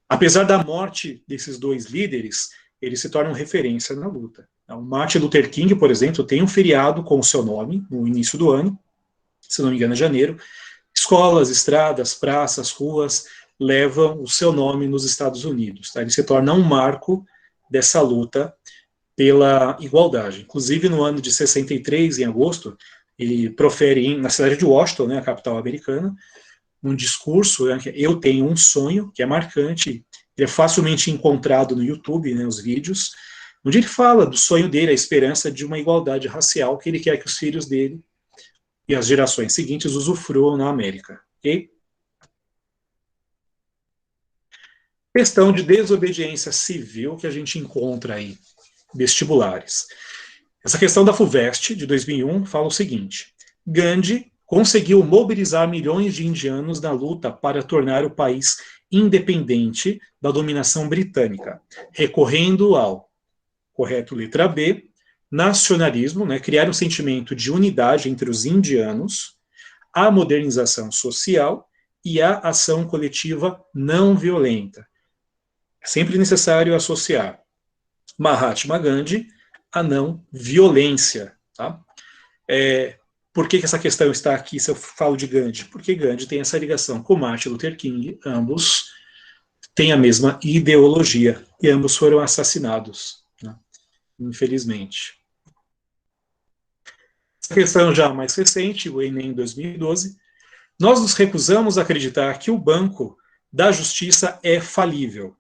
Apesar da morte desses 2 líderes, eles se tornam referência na luta. O Martin Luther King, por exemplo, tem um feriado com o seu nome no início do ano, se não me engano, em janeiro. Escolas, estradas, praças, ruas levam o seu nome nos Estados Unidos. Tá? Ele se torna um marco dessa luta pela igualdade. Inclusive, no ano de 63, em agosto, ele profere na cidade de Washington, né, a capital americana, um discurso, né, Eu Tenho um Sonho, que é marcante, ele é facilmente encontrado no YouTube, né, os vídeos, onde ele fala do sonho dele, a esperança de uma igualdade racial que ele quer que os filhos dele e as gerações seguintes usufruam na América. Okay? Questão de desobediência civil que a gente encontra aí, vestibulares. Essa questão da FUVEST, de 2001, fala o seguinte: Gandhi conseguiu mobilizar milhões de indianos na luta para tornar o país independente da dominação britânica, recorrendo ao, correto, letra B, nacionalismo, né, criar um sentimento de unidade entre os indianos, a modernização social e a ação coletiva não violenta. É sempre necessário associar Mahatma Gandhi a não violência. Tá? por que essa questão está aqui se eu falo de Gandhi? Porque Gandhi tem essa ligação com Martin Luther King, ambos têm a mesma ideologia, e ambos foram assassinados, né? Infelizmente. Essa questão já mais recente, o Enem 2012, nós nos recusamos a acreditar que o Banco da Justiça é falível.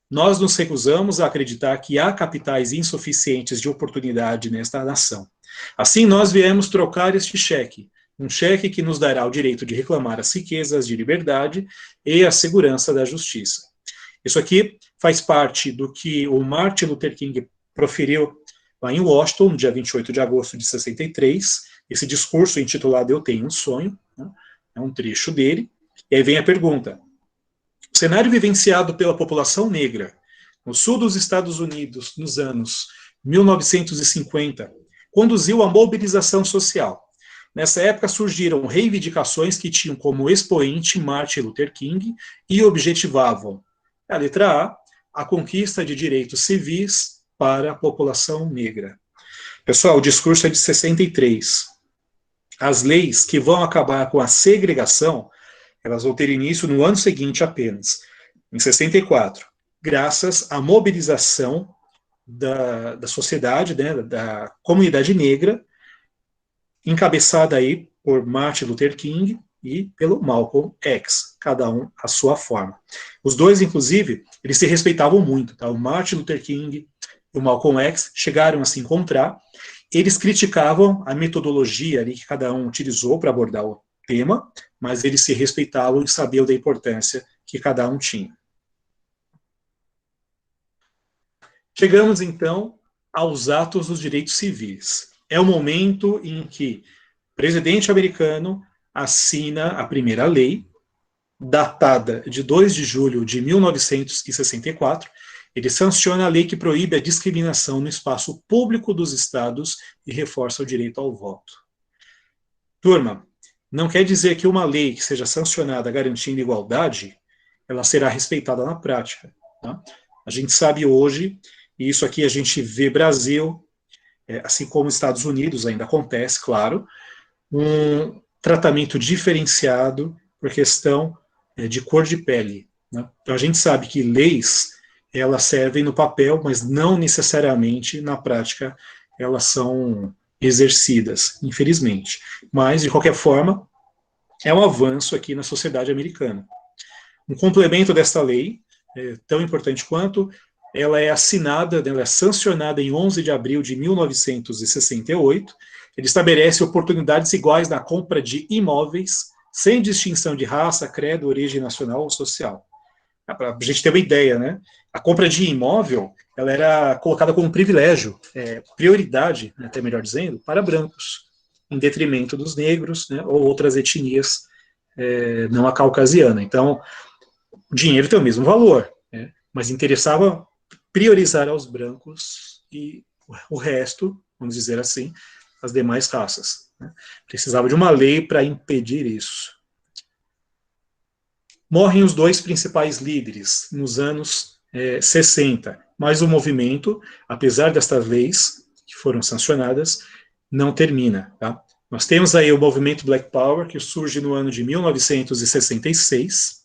Nós nos recusamos a acreditar que há capitais insuficientes de oportunidade nesta nação. Assim, nós viemos trocar este cheque, um cheque que nos dará o direito de reclamar as riquezas de liberdade e a segurança da justiça. Isso aqui faz parte do que o Martin Luther King proferiu lá em Washington, no dia 28 de agosto de 63, esse discurso intitulado Eu Tenho um Sonho, né? É um trecho dele, e aí vem a pergunta: o cenário vivenciado pela população negra no sul dos Estados Unidos nos anos 1950 conduziu à mobilização social. Nessa época surgiram reivindicações que tinham como expoente Martin Luther King e objetivavam, a letra A conquista de direitos civis para a população negra. Pessoal, o discurso é de 63. As leis que vão acabar com a segregação, elas vão ter início no ano seguinte apenas, em 64, graças à mobilização da sociedade, né, da comunidade negra, encabeçada aí por Martin Luther King e pelo Malcolm X, cada um à sua forma. Os dois, inclusive, eles se respeitavam muito, tá? O Martin Luther King e o Malcolm X chegaram a se encontrar. Eles criticavam a metodologia ali que cada um utilizou para abordar o tema, mas eles se respeitavam e sabiam da importância que cada um tinha. Chegamos, então, aos atos dos direitos civis. É o momento em que o presidente americano assina a primeira lei, datada de 2 de julho de 1964, ele sanciona a lei que proíbe a discriminação no espaço público dos estados e reforça o direito ao voto. Turma, não quer dizer que uma lei que seja sancionada garantindo igualdade, ela será respeitada na prática. Tá? A gente sabe hoje, e isso aqui a gente vê Brasil, assim como Estados Unidos ainda acontece, claro, um tratamento diferenciado por questão de cor de pele. Né? Então a gente sabe que leis, elas servem no papel, mas não necessariamente na prática elas são exercidas, infelizmente. Mas, de qualquer forma, é um avanço aqui na sociedade americana. Um complemento desta lei, tão importante quanto, ela é assinada, ela é sancionada em 11 de abril de 1968, ele estabelece oportunidades iguais na compra de imóveis, sem distinção de raça, credo, origem nacional ou social. Para a gente ter uma ideia, né? A compra de imóvel, ela era colocada como privilégio, prioridade, até melhor dizendo, para brancos, em detrimento dos negros, né, ou outras etnias não a caucasiana. Então, o dinheiro tem o mesmo valor, né, mas interessava priorizar aos brancos e o resto, vamos dizer assim, as demais raças. Né. Precisava de uma lei para impedir isso. Morrem os dois principais líderes nos anos 60, mas o movimento, apesar destas leis que foram sancionadas, não termina. Tá? Nós temos aí o movimento Black Power, que surge no ano de 1966.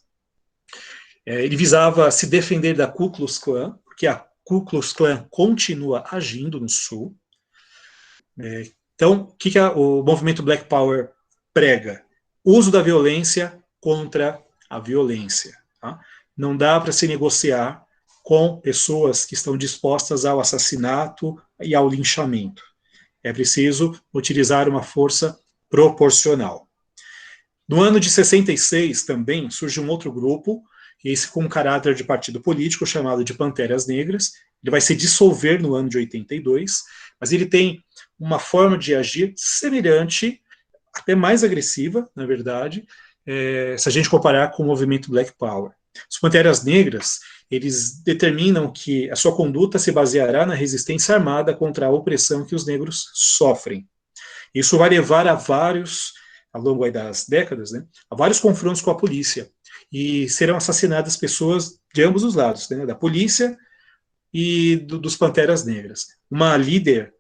Ele visava se defender da Ku Klux Klan, porque a Ku Klux Klan continua agindo no Sul. Então, o que o movimento Black Power prega? Uso da violência contra a violência. Tá? Não dá para se negociar com pessoas que estão dispostas ao assassinato e ao linchamento. É preciso utilizar uma força proporcional. No ano de 66, também, surge um outro grupo, esse com caráter de partido político, chamado de Panteras Negras. Ele vai se dissolver no ano de 82, mas ele tem uma forma de agir semelhante, até mais agressiva, na verdade, se a gente comparar com o movimento Black Power. Os Panteras Negras, eles determinam que a sua conduta se baseará na resistência armada contra a opressão que os negros sofrem. Isso vai levar a vários, ao longo das décadas, né, a vários confrontos com a polícia, e serão assassinadas pessoas de ambos os lados, né, da polícia e dos Panteras Negras. Uma líder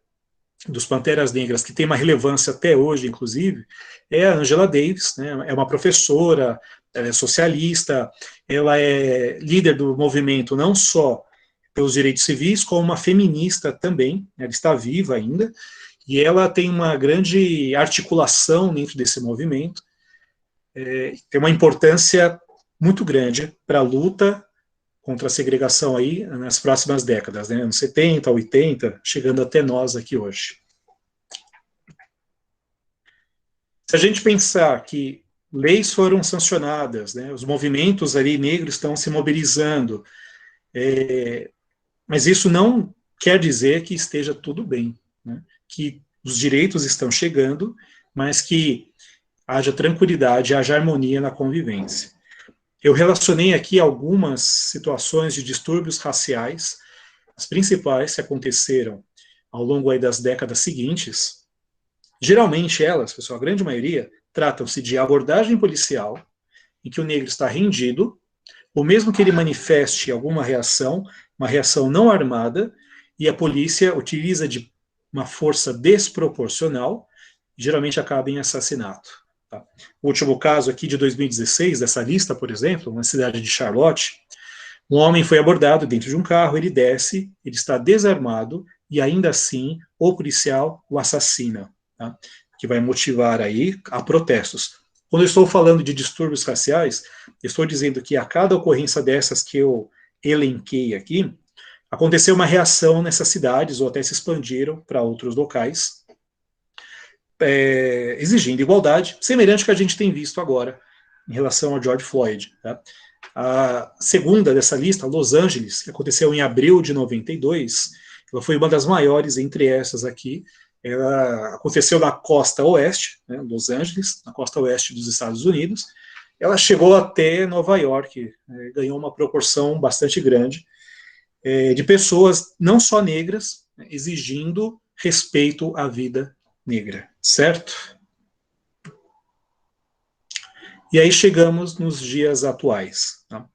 dos Panteras Negras, que tem uma relevância até hoje, inclusive, é a Angela Davis, né? É uma professora, ela é socialista, ela é líder do movimento não só pelos direitos civis, como uma feminista também, ela está viva ainda, e ela tem uma grande articulação dentro desse movimento, tem uma importância muito grande para a luta contra a segregação aí nas próximas décadas, né, anos 70, 80, chegando até nós aqui hoje. Se a gente pensar que leis foram sancionadas, né, os movimentos ali negros estão se mobilizando, mas isso não quer dizer que esteja tudo bem, né, que os direitos estão chegando, mas que haja tranquilidade, haja harmonia na convivência. Eu relacionei aqui algumas situações de distúrbios raciais, as principais que aconteceram ao longo aí das décadas seguintes. Geralmente elas, pessoal, a grande maioria, tratam-se de abordagem policial, em que o negro está rendido, ou mesmo que ele manifeste alguma reação, uma reação não armada, e a polícia utiliza de uma força desproporcional, geralmente acaba em assassinato. Tá? O último caso aqui de 2016, dessa lista, por exemplo, na cidade de Charlotte, um homem foi abordado dentro de um carro, ele desce, ele está desarmado, e ainda assim o policial o assassina, tá? Que vai motivar aí a protestos. Quando eu estou falando de distúrbios raciais, estou dizendo que a cada ocorrência dessas que eu elenquei aqui, aconteceu uma reação nessas cidades, ou até se expandiram para outros locais, exigindo igualdade, semelhante ao que a gente tem visto agora em relação ao George Floyd. Tá? A segunda dessa lista, Los Angeles, que aconteceu em abril de 92, ela foi uma das maiores entre essas aqui. Ela aconteceu na costa oeste, né, Los Angeles, na costa oeste dos Estados Unidos. Ela chegou até Nova York, ganhou uma proporção bastante grande de pessoas, não só negras, exigindo respeito à vida negra, certo? E aí chegamos nos dias atuais. Tá?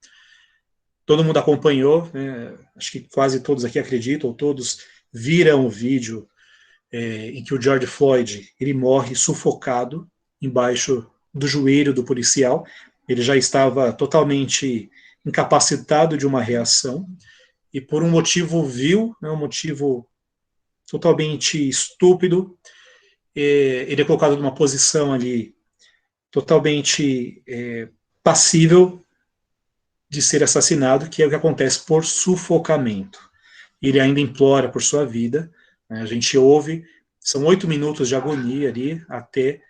Todo mundo acompanhou, né, acho que quase todos aqui acreditam, todos viram o vídeo em que o George Floyd ele morre sufocado embaixo do joelho do policial. Ele já estava totalmente incapacitado de uma reação, e por um motivo vil, né, um motivo totalmente estúpido, ele é colocado numa posição ali totalmente passível de ser assassinado, que é o que acontece por sufocamento. Ele ainda implora por sua vida, né, a gente ouve, são 8 minutos de agonia ali, até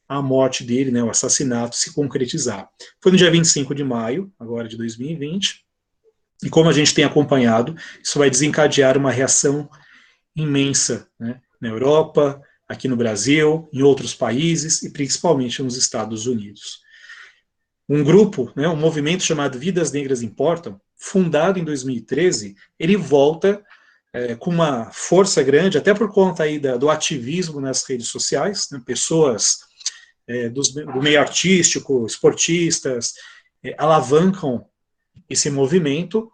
a morte dele, né, o assassinato se concretizar. Foi no dia 25 de maio, agora de 2020, e como a gente tem acompanhado, isso vai desencadear uma reação imensa, né, na Europa, aqui no Brasil, em outros países e principalmente nos Estados Unidos. Um grupo, né, um movimento chamado Vidas Negras Importam, fundado em 2013, ele volta com uma força grande, até por conta aí do ativismo nas redes sociais, né, pessoas do meio artístico, esportistas, alavancam esse movimento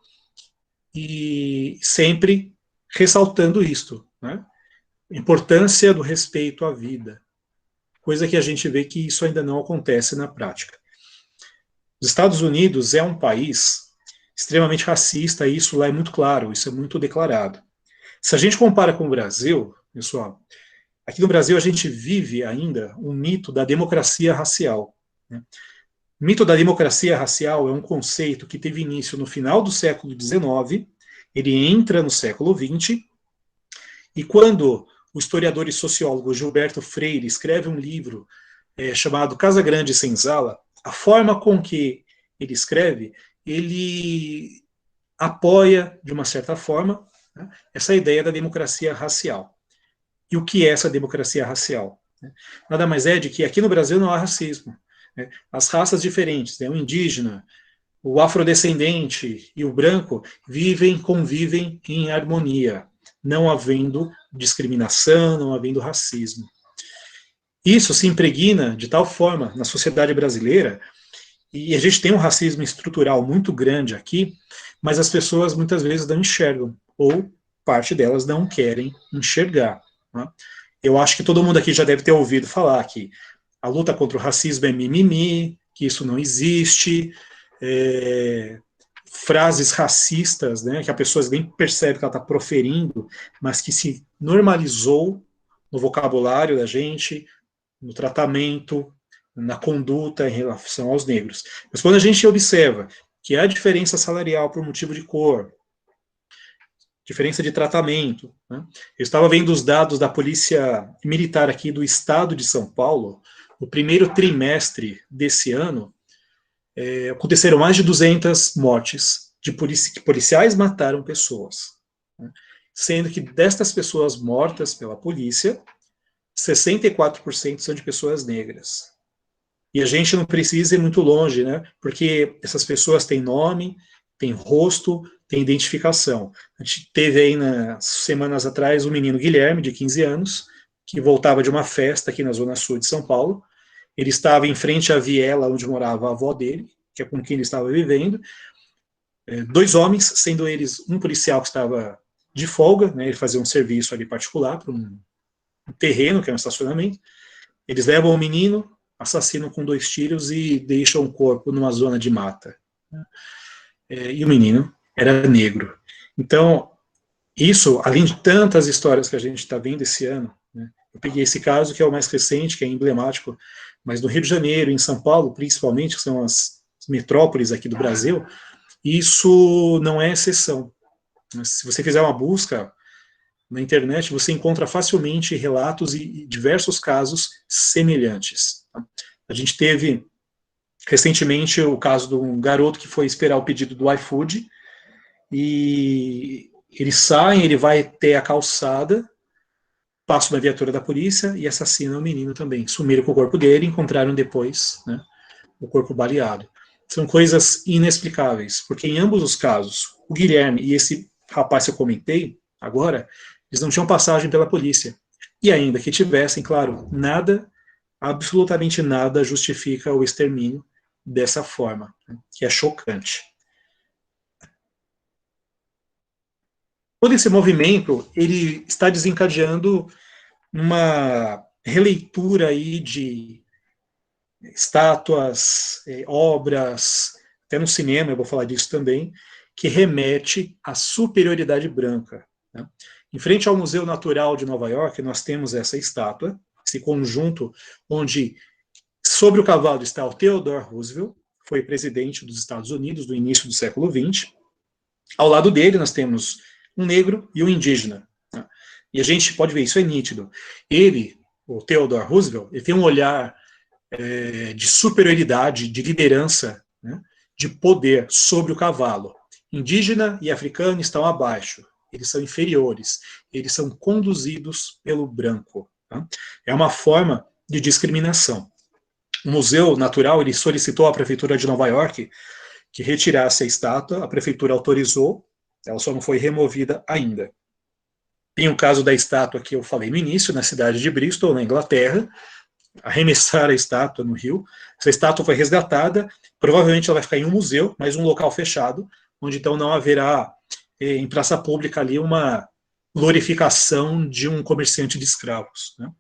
e sempre ressaltando isto, né? Importância do respeito à vida, coisa que a gente vê que isso ainda não acontece na prática. Os Estados Unidos é um país extremamente racista, e isso lá é muito claro, isso é muito declarado. Se a gente compara com o Brasil, pessoal, aqui no Brasil a gente vive ainda um mito da democracia racial, né? O mito da democracia racial é um conceito que teve início no final do século XIX, ele entra no século XX, e quando o historiador e sociólogo Gilberto Freire escreve um livro chamado Casa Grande e Senzala, a forma com que ele escreve, ele apoia, de uma certa forma, né, essa ideia da democracia racial. E o que é essa democracia racial? Nada mais é de que aqui no Brasil não há racismo. Né? As raças diferentes, né, o indígena, o afrodescendente e o branco convivem em harmonia, não havendo discriminação, não havendo racismo. Isso se impregna de tal forma na sociedade brasileira, e a gente tem um racismo estrutural muito grande aqui, mas as pessoas muitas vezes não enxergam, ou parte delas não querem enxergar. né? Eu acho que todo mundo aqui já deve ter ouvido falar que a luta contra o racismo é mimimi, que isso não existe, frases racistas, né, que a pessoa nem percebe que ela está proferindo, mas que se normalizou no vocabulário da gente, no tratamento, na conduta em relação aos negros. Mas quando a gente observa que há diferença salarial por motivo de cor, diferença de tratamento, né? Eu estava vendo os dados da Polícia Militar aqui do estado de São Paulo, no primeiro trimestre desse ano, aconteceram mais de 200 mortes de que policiais mataram pessoas, né? Sendo que destas pessoas mortas pela polícia, 64% são de pessoas negras. E a gente não precisa ir muito longe, né? Porque essas pessoas têm nome, têm rosto, têm identificação. A gente teve aí, semanas atrás, um menino Guilherme, de 15 anos, que voltava de uma festa aqui na Zona Sul de São Paulo. Ele estava em frente à viela onde morava a avó dele, que é com quem ele estava vivendo. 2 homens, sendo eles um policial que estava de folga, né? Ele fazia um serviço ali particular para um terreno, que é um estacionamento. Eles levam o menino, assassinam com 2 tiros e deixam o corpo numa zona de mata. E o menino era negro. Então, isso, além de tantas histórias que a gente está vendo esse ano, né, eu peguei esse caso que é o mais recente, que é emblemático, mas no Rio de Janeiro, em São Paulo, principalmente, que são as metrópoles aqui do Brasil, isso não é exceção. Se você fizer uma busca na internet, você encontra facilmente relatos e diversos casos semelhantes. A gente teve recentemente o caso de um garoto que foi esperar o pedido do iFood, e ele sai, ele vai até a calçada, passa uma viatura da polícia e assassina o menino também. Sumiram com o corpo dele e encontraram depois, né, o corpo baleado. São coisas inexplicáveis, porque em ambos os casos, o Guilherme e esse rapaz que eu comentei agora, eles não tinham passagem pela polícia. E ainda que tivessem, claro, nada, absolutamente nada, justifica o extermínio dessa forma, né, que é chocante. Todo esse movimento, ele está desencadeando uma releitura aí de estátuas, obras, até no cinema, eu vou falar disso também, que remete à superioridade branca, né? Em frente ao Museu Natural de Nova York, nós temos essa estátua, esse conjunto, onde sobre o cavalo está o Theodore Roosevelt, foi presidente dos Estados Unidos do início do século XX. Ao lado dele, nós temos um negro e um indígena, né? E a gente pode ver, isso é nítido. Ele, o Theodore Roosevelt, ele tem um olhar de superioridade, de liderança, né, de poder sobre o cavalo. Indígena e africano estão abaixo, eles são inferiores, eles são conduzidos pelo branco, tá? É uma forma de discriminação. O Museu Natural, ele solicitou à Prefeitura de Nova York que retirasse a estátua, a Prefeitura autorizou, ela só não foi removida ainda. Tem o caso da estátua que eu falei no início, na cidade de Bristol, na Inglaterra, arremessaram a estátua no rio. Essa estátua foi resgatada, provavelmente ela vai ficar em um museu, mas um local fechado, onde então não haverá em praça pública ali uma glorificação de um comerciante de escravos, né?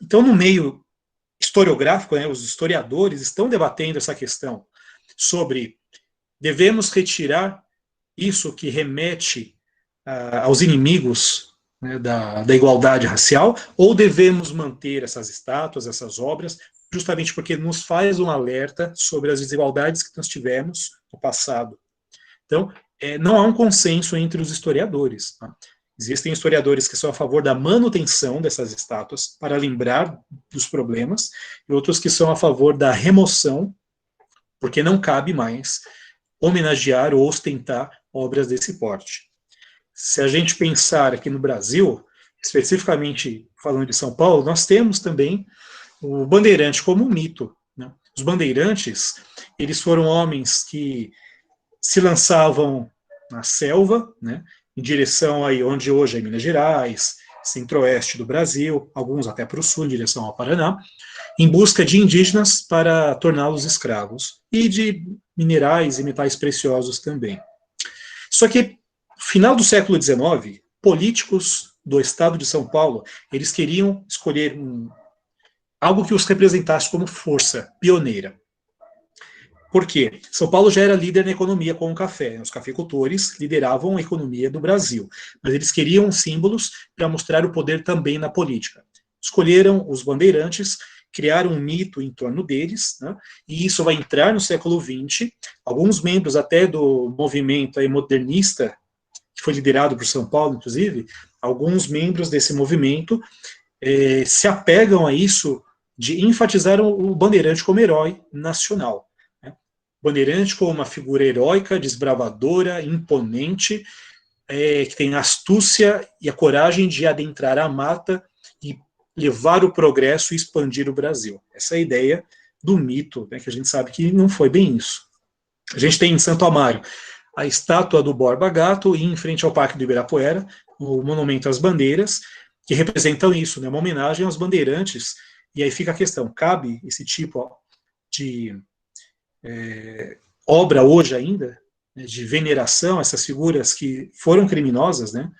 Então, no meio historiográfico, né, os historiadores estão debatendo essa questão sobre devemos retirar isso que remete aos inimigos, né, da igualdade racial, ou devemos manter essas estátuas, essas obras, justamente porque nos faz um alerta sobre as desigualdades que nós tivemos no passado. Então, não há um consenso entre os historiadores, tá? Existem historiadores que são a favor da manutenção dessas estátuas para lembrar dos problemas, e outros que são a favor da remoção, porque não cabe mais homenagear ou ostentar obras desse porte. Se a gente pensar aqui no Brasil, especificamente falando de São Paulo, nós temos também o bandeirante como um mito, né? Os bandeirantes, eles foram homens que se lançavam na selva, né, em direção aí onde hoje é Minas Gerais, centro-oeste do Brasil, alguns até para o sul, em direção ao Paraná, em busca de indígenas para torná-los escravos, e de minerais e metais preciosos também. Só que, no final do século XIX, políticos do estado de São Paulo, eles queriam escolher algo que os representasse como força pioneira. Por quê? São Paulo já era líder na economia com o café. Os cafeicultores lideravam a economia do Brasil, mas eles queriam símbolos para mostrar o poder também na política. Escolheram os bandeirantes, criaram um mito em torno deles, né? E isso vai entrar no século XX. Alguns membros até do movimento aí modernista, que foi liderado por São Paulo, inclusive, alguns membros desse movimento se apegam a isso de enfatizar o bandeirante como herói nacional. Bandeirante como uma figura heróica, desbravadora, imponente, que tem a astúcia e a coragem de adentrar a mata e levar o progresso e expandir o Brasil. Essa é a ideia do mito, né, que a gente sabe que não foi bem isso. A gente tem em Santo Amaro a estátua do Borba Gato e em frente ao Parque do Ibirapuera, o Monumento às Bandeiras, que representam isso, né, uma homenagem aos bandeirantes. E aí fica a questão, cabe esse tipo de obra hoje ainda, né, de veneração a essas figuras que foram criminosas, né?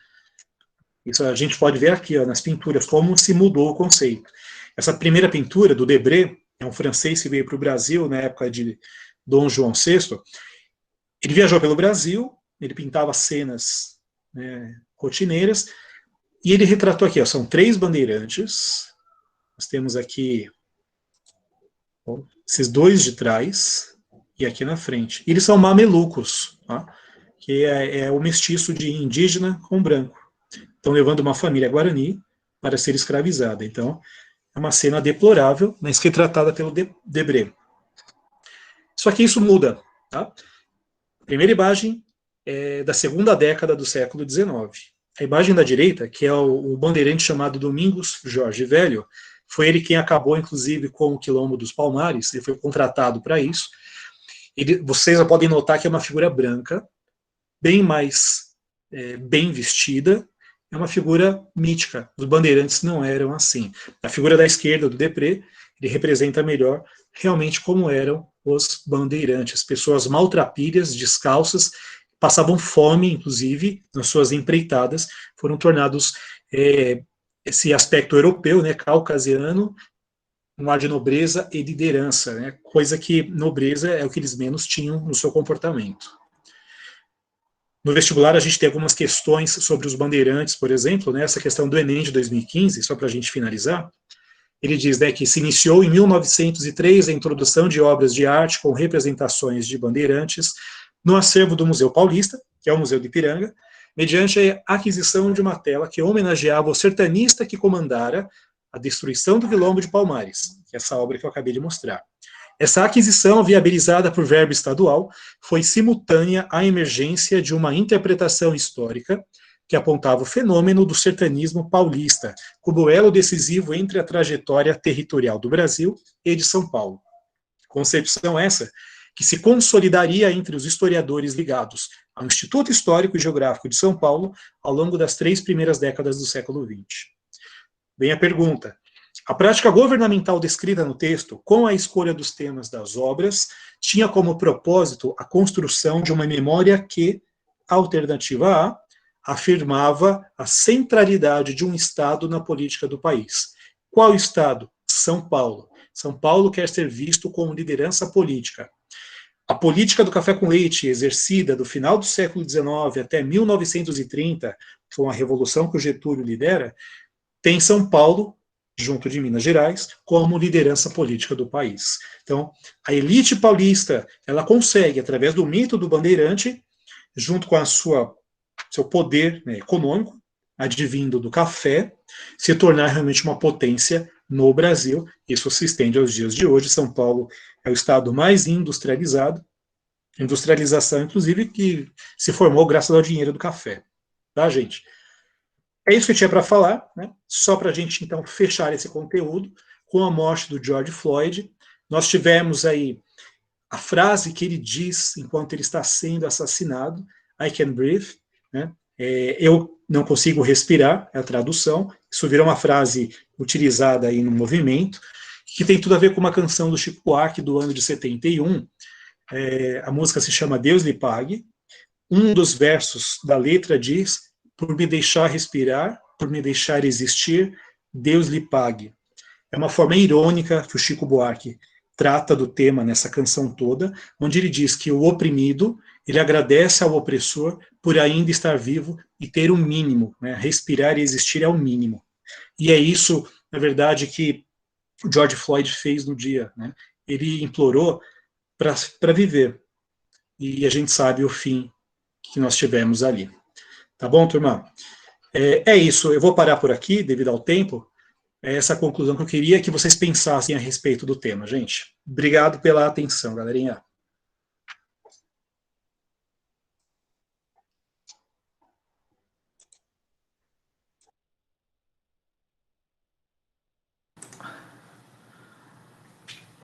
Isso a gente pode ver aqui, ó, nas pinturas, como se mudou o conceito. Essa primeira pintura, do Debré, é um francês que veio para o Brasil na época de Dom João VI. Ele viajou pelo Brasil, ele pintava cenas, né, rotineiras, e ele retratou aqui, ó, são 3 bandeirantes. Nós temos aqui esses 2 de trás e aqui na frente. Eles são mamelucos, tá? Que é o mestiço de indígena com branco. Estão levando uma família guarani para ser escravizada. Então, é uma cena deplorável, mas retratada pelo Debré. Só que isso muda. Tá? A primeira imagem é da segunda década do século XIX. A imagem da direita, que é o bandeirante chamado Domingos Jorge Velho, foi ele quem acabou, inclusive, com o Quilombo dos Palmares, ele foi contratado para isso. Vocês já podem notar que é uma figura branca, bem mais bem vestida, é uma figura mítica. Os bandeirantes não eram assim. A figura da esquerda, do Debré, ele representa melhor realmente como eram os bandeirantes. Pessoas maltrapilhas, descalças, passavam fome, inclusive, nas suas empreitadas, foram tornados esse aspecto europeu, né, caucasiano, um ar de nobreza e liderança, né, coisa que nobreza é o que eles menos tinham no seu comportamento. No vestibular, a gente tem algumas questões sobre os bandeirantes, por exemplo, né, essa questão do Enem de 2015, só para a gente finalizar. Ele diz, né, que se iniciou em 1903 a introdução de obras de arte com representações de bandeirantes no acervo do Museu Paulista, que é o Museu de Ipiranga, mediante a aquisição de uma tela que homenageava o sertanista que comandara a destruição do Quilombo de Palmares, que é essa obra que eu acabei de mostrar. Essa aquisição, viabilizada por verba estadual, foi simultânea à emergência de uma interpretação histórica que apontava o fenômeno do sertanismo paulista, como elo decisivo entre a trajetória territorial do Brasil e de São Paulo. Concepção essa que se consolidaria entre os historiadores ligados ao Instituto Histórico e Geográfico de São Paulo ao longo das 3 primeiras décadas do século XX. Vem a pergunta. A prática governamental descrita no texto, com a escolha dos temas das obras, tinha como propósito a construção de uma memória que, alternativa A, afirmava a centralidade de um Estado na política do país. Qual Estado? São Paulo. São Paulo quer ser visto como liderança política. A política do café com leite, exercida do final do século XIX até 1930, com a revolução que o Getúlio lidera, tem São Paulo, junto de Minas Gerais, como liderança política do país. Então, a elite paulista, ela consegue, através do mito do bandeirante, junto com seu poder, né, econômico, advindo do café, se tornar realmente uma potência no Brasil. Isso se estende aos dias de hoje. São Paulo é o estado mais industrializado, industrialização, inclusive, que se formou graças ao dinheiro do café. Tá, gente? É isso que eu tinha para falar, né? Só para a gente, então, fechar esse conteúdo. Com a morte do George Floyd, nós tivemos aí a frase que ele diz enquanto ele está sendo assassinado, I can breathe, né? Eu não consigo respirar, é a tradução. Isso virou uma frase utilizada aí no movimento, que tem tudo a ver com uma canção do Chico Buarque do ano de 71. A música se chama Deus lhe pague. Um dos versos da letra diz: por me deixar respirar, por me deixar existir, Deus lhe pague. É uma forma irônica que o Chico Buarque trata do tema nessa canção toda, onde ele diz que o oprimido, ele agradece ao opressor por ainda estar vivo e ter o mínimo, né? Respirar e existir é o mínimo. E é isso, na verdade, que o George Floyd fez no dia, né? Ele implorou para viver. E a gente sabe o fim que nós tivemos ali. Tá bom, turma? É isso, eu vou parar por aqui, devido ao tempo. É essa a conclusão que eu queria que vocês pensassem a respeito do tema, gente. Obrigado pela atenção, galerinha.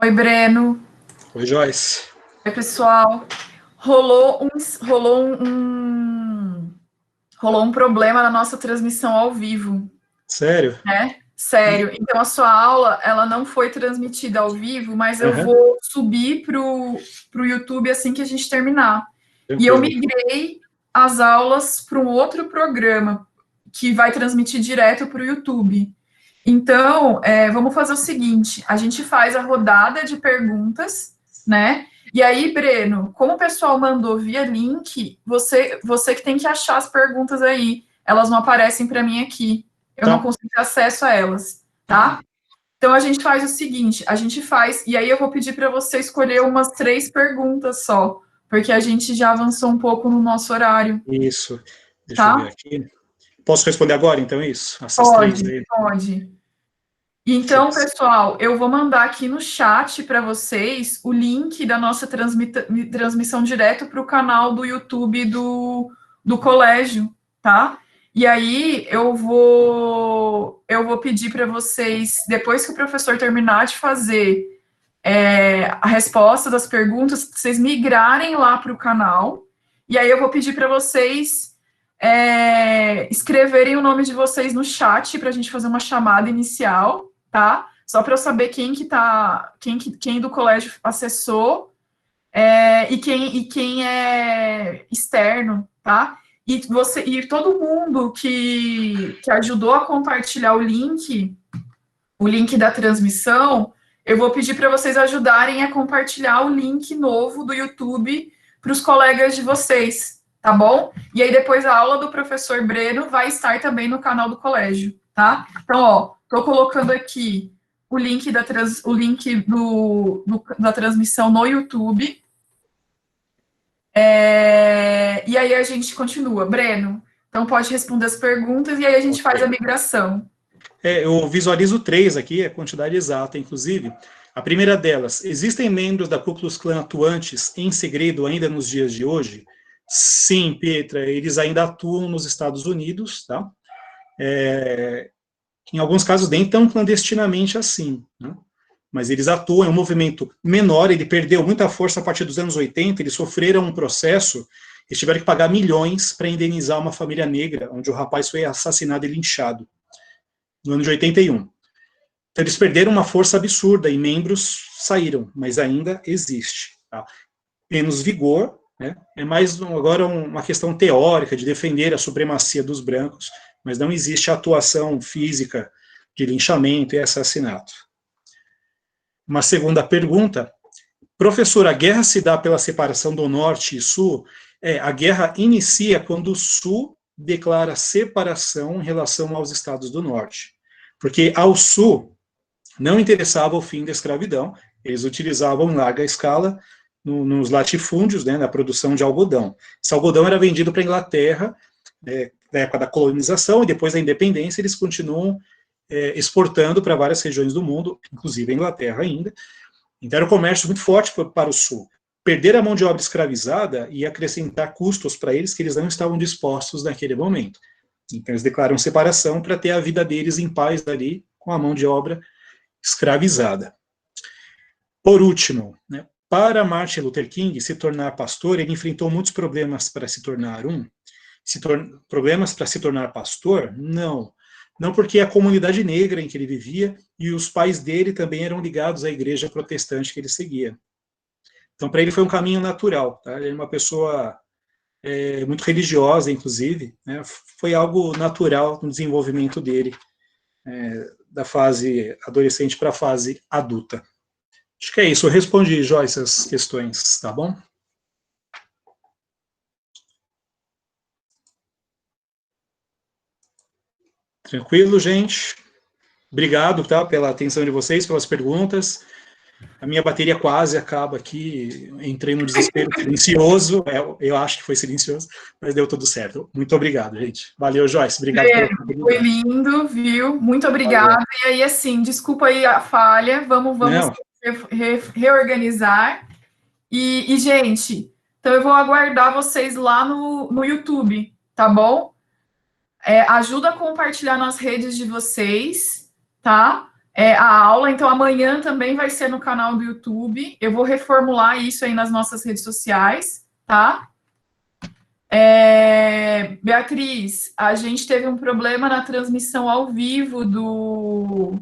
Oi, Breno. Oi, Joyce. Oi, pessoal. Rolou um problema na nossa transmissão ao vivo. Sério? Né? Sério. Então, a sua aula, ela não foi transmitida ao vivo, mas eu vou subir para o YouTube assim que a gente terminar. Tranquilo. E eu migrei as aulas para um outro programa que vai transmitir direto para o YouTube. Então, vamos fazer o seguinte, a gente faz a rodada de perguntas, né? E aí, Breno, como o pessoal mandou via link, você que tem que achar as perguntas aí. Elas não aparecem para mim aqui. Eu não consigo ter acesso a elas, tá? Então, a gente faz o seguinte, e aí eu vou pedir para você escolher umas 3 perguntas só, porque a gente já avançou um pouco no nosso horário. Isso. Deixa eu ver aqui. Posso responder agora, então, isso? Essas pode, 3 aí. Pode. Então, pessoal, eu vou mandar aqui no chat para vocês o link da nossa transmissão direto para o canal do YouTube do colégio, tá? E aí eu vou pedir para vocês, depois que o professor terminar de fazer a resposta das perguntas, vocês migrarem lá para o canal, e aí eu vou pedir para vocês escreverem o nome de vocês no chat para a gente fazer uma chamada inicial, tá? Só para eu saber quem do colégio acessou e quem é externo, tá? E todo mundo que ajudou a compartilhar o link da transmissão, eu vou pedir para vocês ajudarem a compartilhar o link novo do YouTube para os colegas de vocês, tá bom? E aí depois a aula do professor Breno vai estar também no canal do colégio, tá? Então, ó, estou colocando aqui o link da transmissão no YouTube. E aí a gente continua. Breno, então pode responder as perguntas e aí a gente faz a migração. Eu visualizo 3 aqui, a quantidade exata, inclusive. A primeira delas, existem membros da Ku Klux Klan atuantes em segredo ainda nos dias de hoje? Sim, Petra, eles ainda atuam nos Estados Unidos, tá? Em alguns casos nem tão clandestinamente assim, né? Mas eles atuam, é um movimento menor, ele perdeu muita força a partir dos anos 80, eles sofreram um processo, eles tiveram que pagar milhões para indenizar uma família negra, onde o rapaz foi assassinado e linchado, no ano de 81. Então eles perderam uma força absurda e membros saíram, mas ainda existe. Tá? Menos vigor, né? É mais agora uma questão teórica de defender a supremacia dos brancos, mas não existe atuação física de linchamento e assassinato. Uma segunda pergunta, professor, a guerra se dá pela separação do Norte e Sul? A guerra inicia quando o Sul declara separação em relação aos estados do Norte, porque ao Sul não interessava o fim da escravidão, eles utilizavam em larga escala nos latifúndios, né, na produção de algodão. Esse algodão era vendido para a Inglaterra, na época da colonização, e depois da independência eles continuam exportando para várias regiões do mundo, inclusive a Inglaterra ainda. Então era um comércio muito forte para o Sul. Perder a mão de obra escravizada e acrescentar custos para eles que eles não estavam dispostos naquele momento. Então eles declaram separação para ter a vida deles em paz ali, com a mão de obra escravizada. Por último, né, para Martin Luther King se tornar pastor, ele enfrentou muitos problemas para se tornar problemas para se tornar pastor? Não. Não porque a comunidade negra em que ele vivia e os pais dele também eram ligados à igreja protestante que ele seguia. Então, para ele foi um caminho natural. Tá? Ele era uma pessoa muito religiosa, inclusive, né? Foi algo natural no desenvolvimento dele, da fase adolescente para a fase adulta. Acho que é isso, eu respondi, Joyce, essas questões, tá bom? Tranquilo, gente? Obrigado, tá, pela atenção de vocês, pelas perguntas. A minha bateria quase acaba aqui, entrei no desespero silencioso, eu acho que foi silencioso, mas deu tudo certo. Muito obrigado, gente. Valeu, Joyce, obrigado pela oportunidade. Foi lindo, viu? Muito obrigada. Valeu. E aí, assim, desculpa aí a falha, vamos reorganizar. E, gente, então eu vou aguardar vocês lá no YouTube, tá bom? Ajuda a compartilhar nas redes de vocês, tá? A aula, então amanhã também vai ser no canal do YouTube. Eu vou reformular isso aí nas nossas redes sociais, tá? Beatriz, a gente teve um problema na transmissão ao vivo do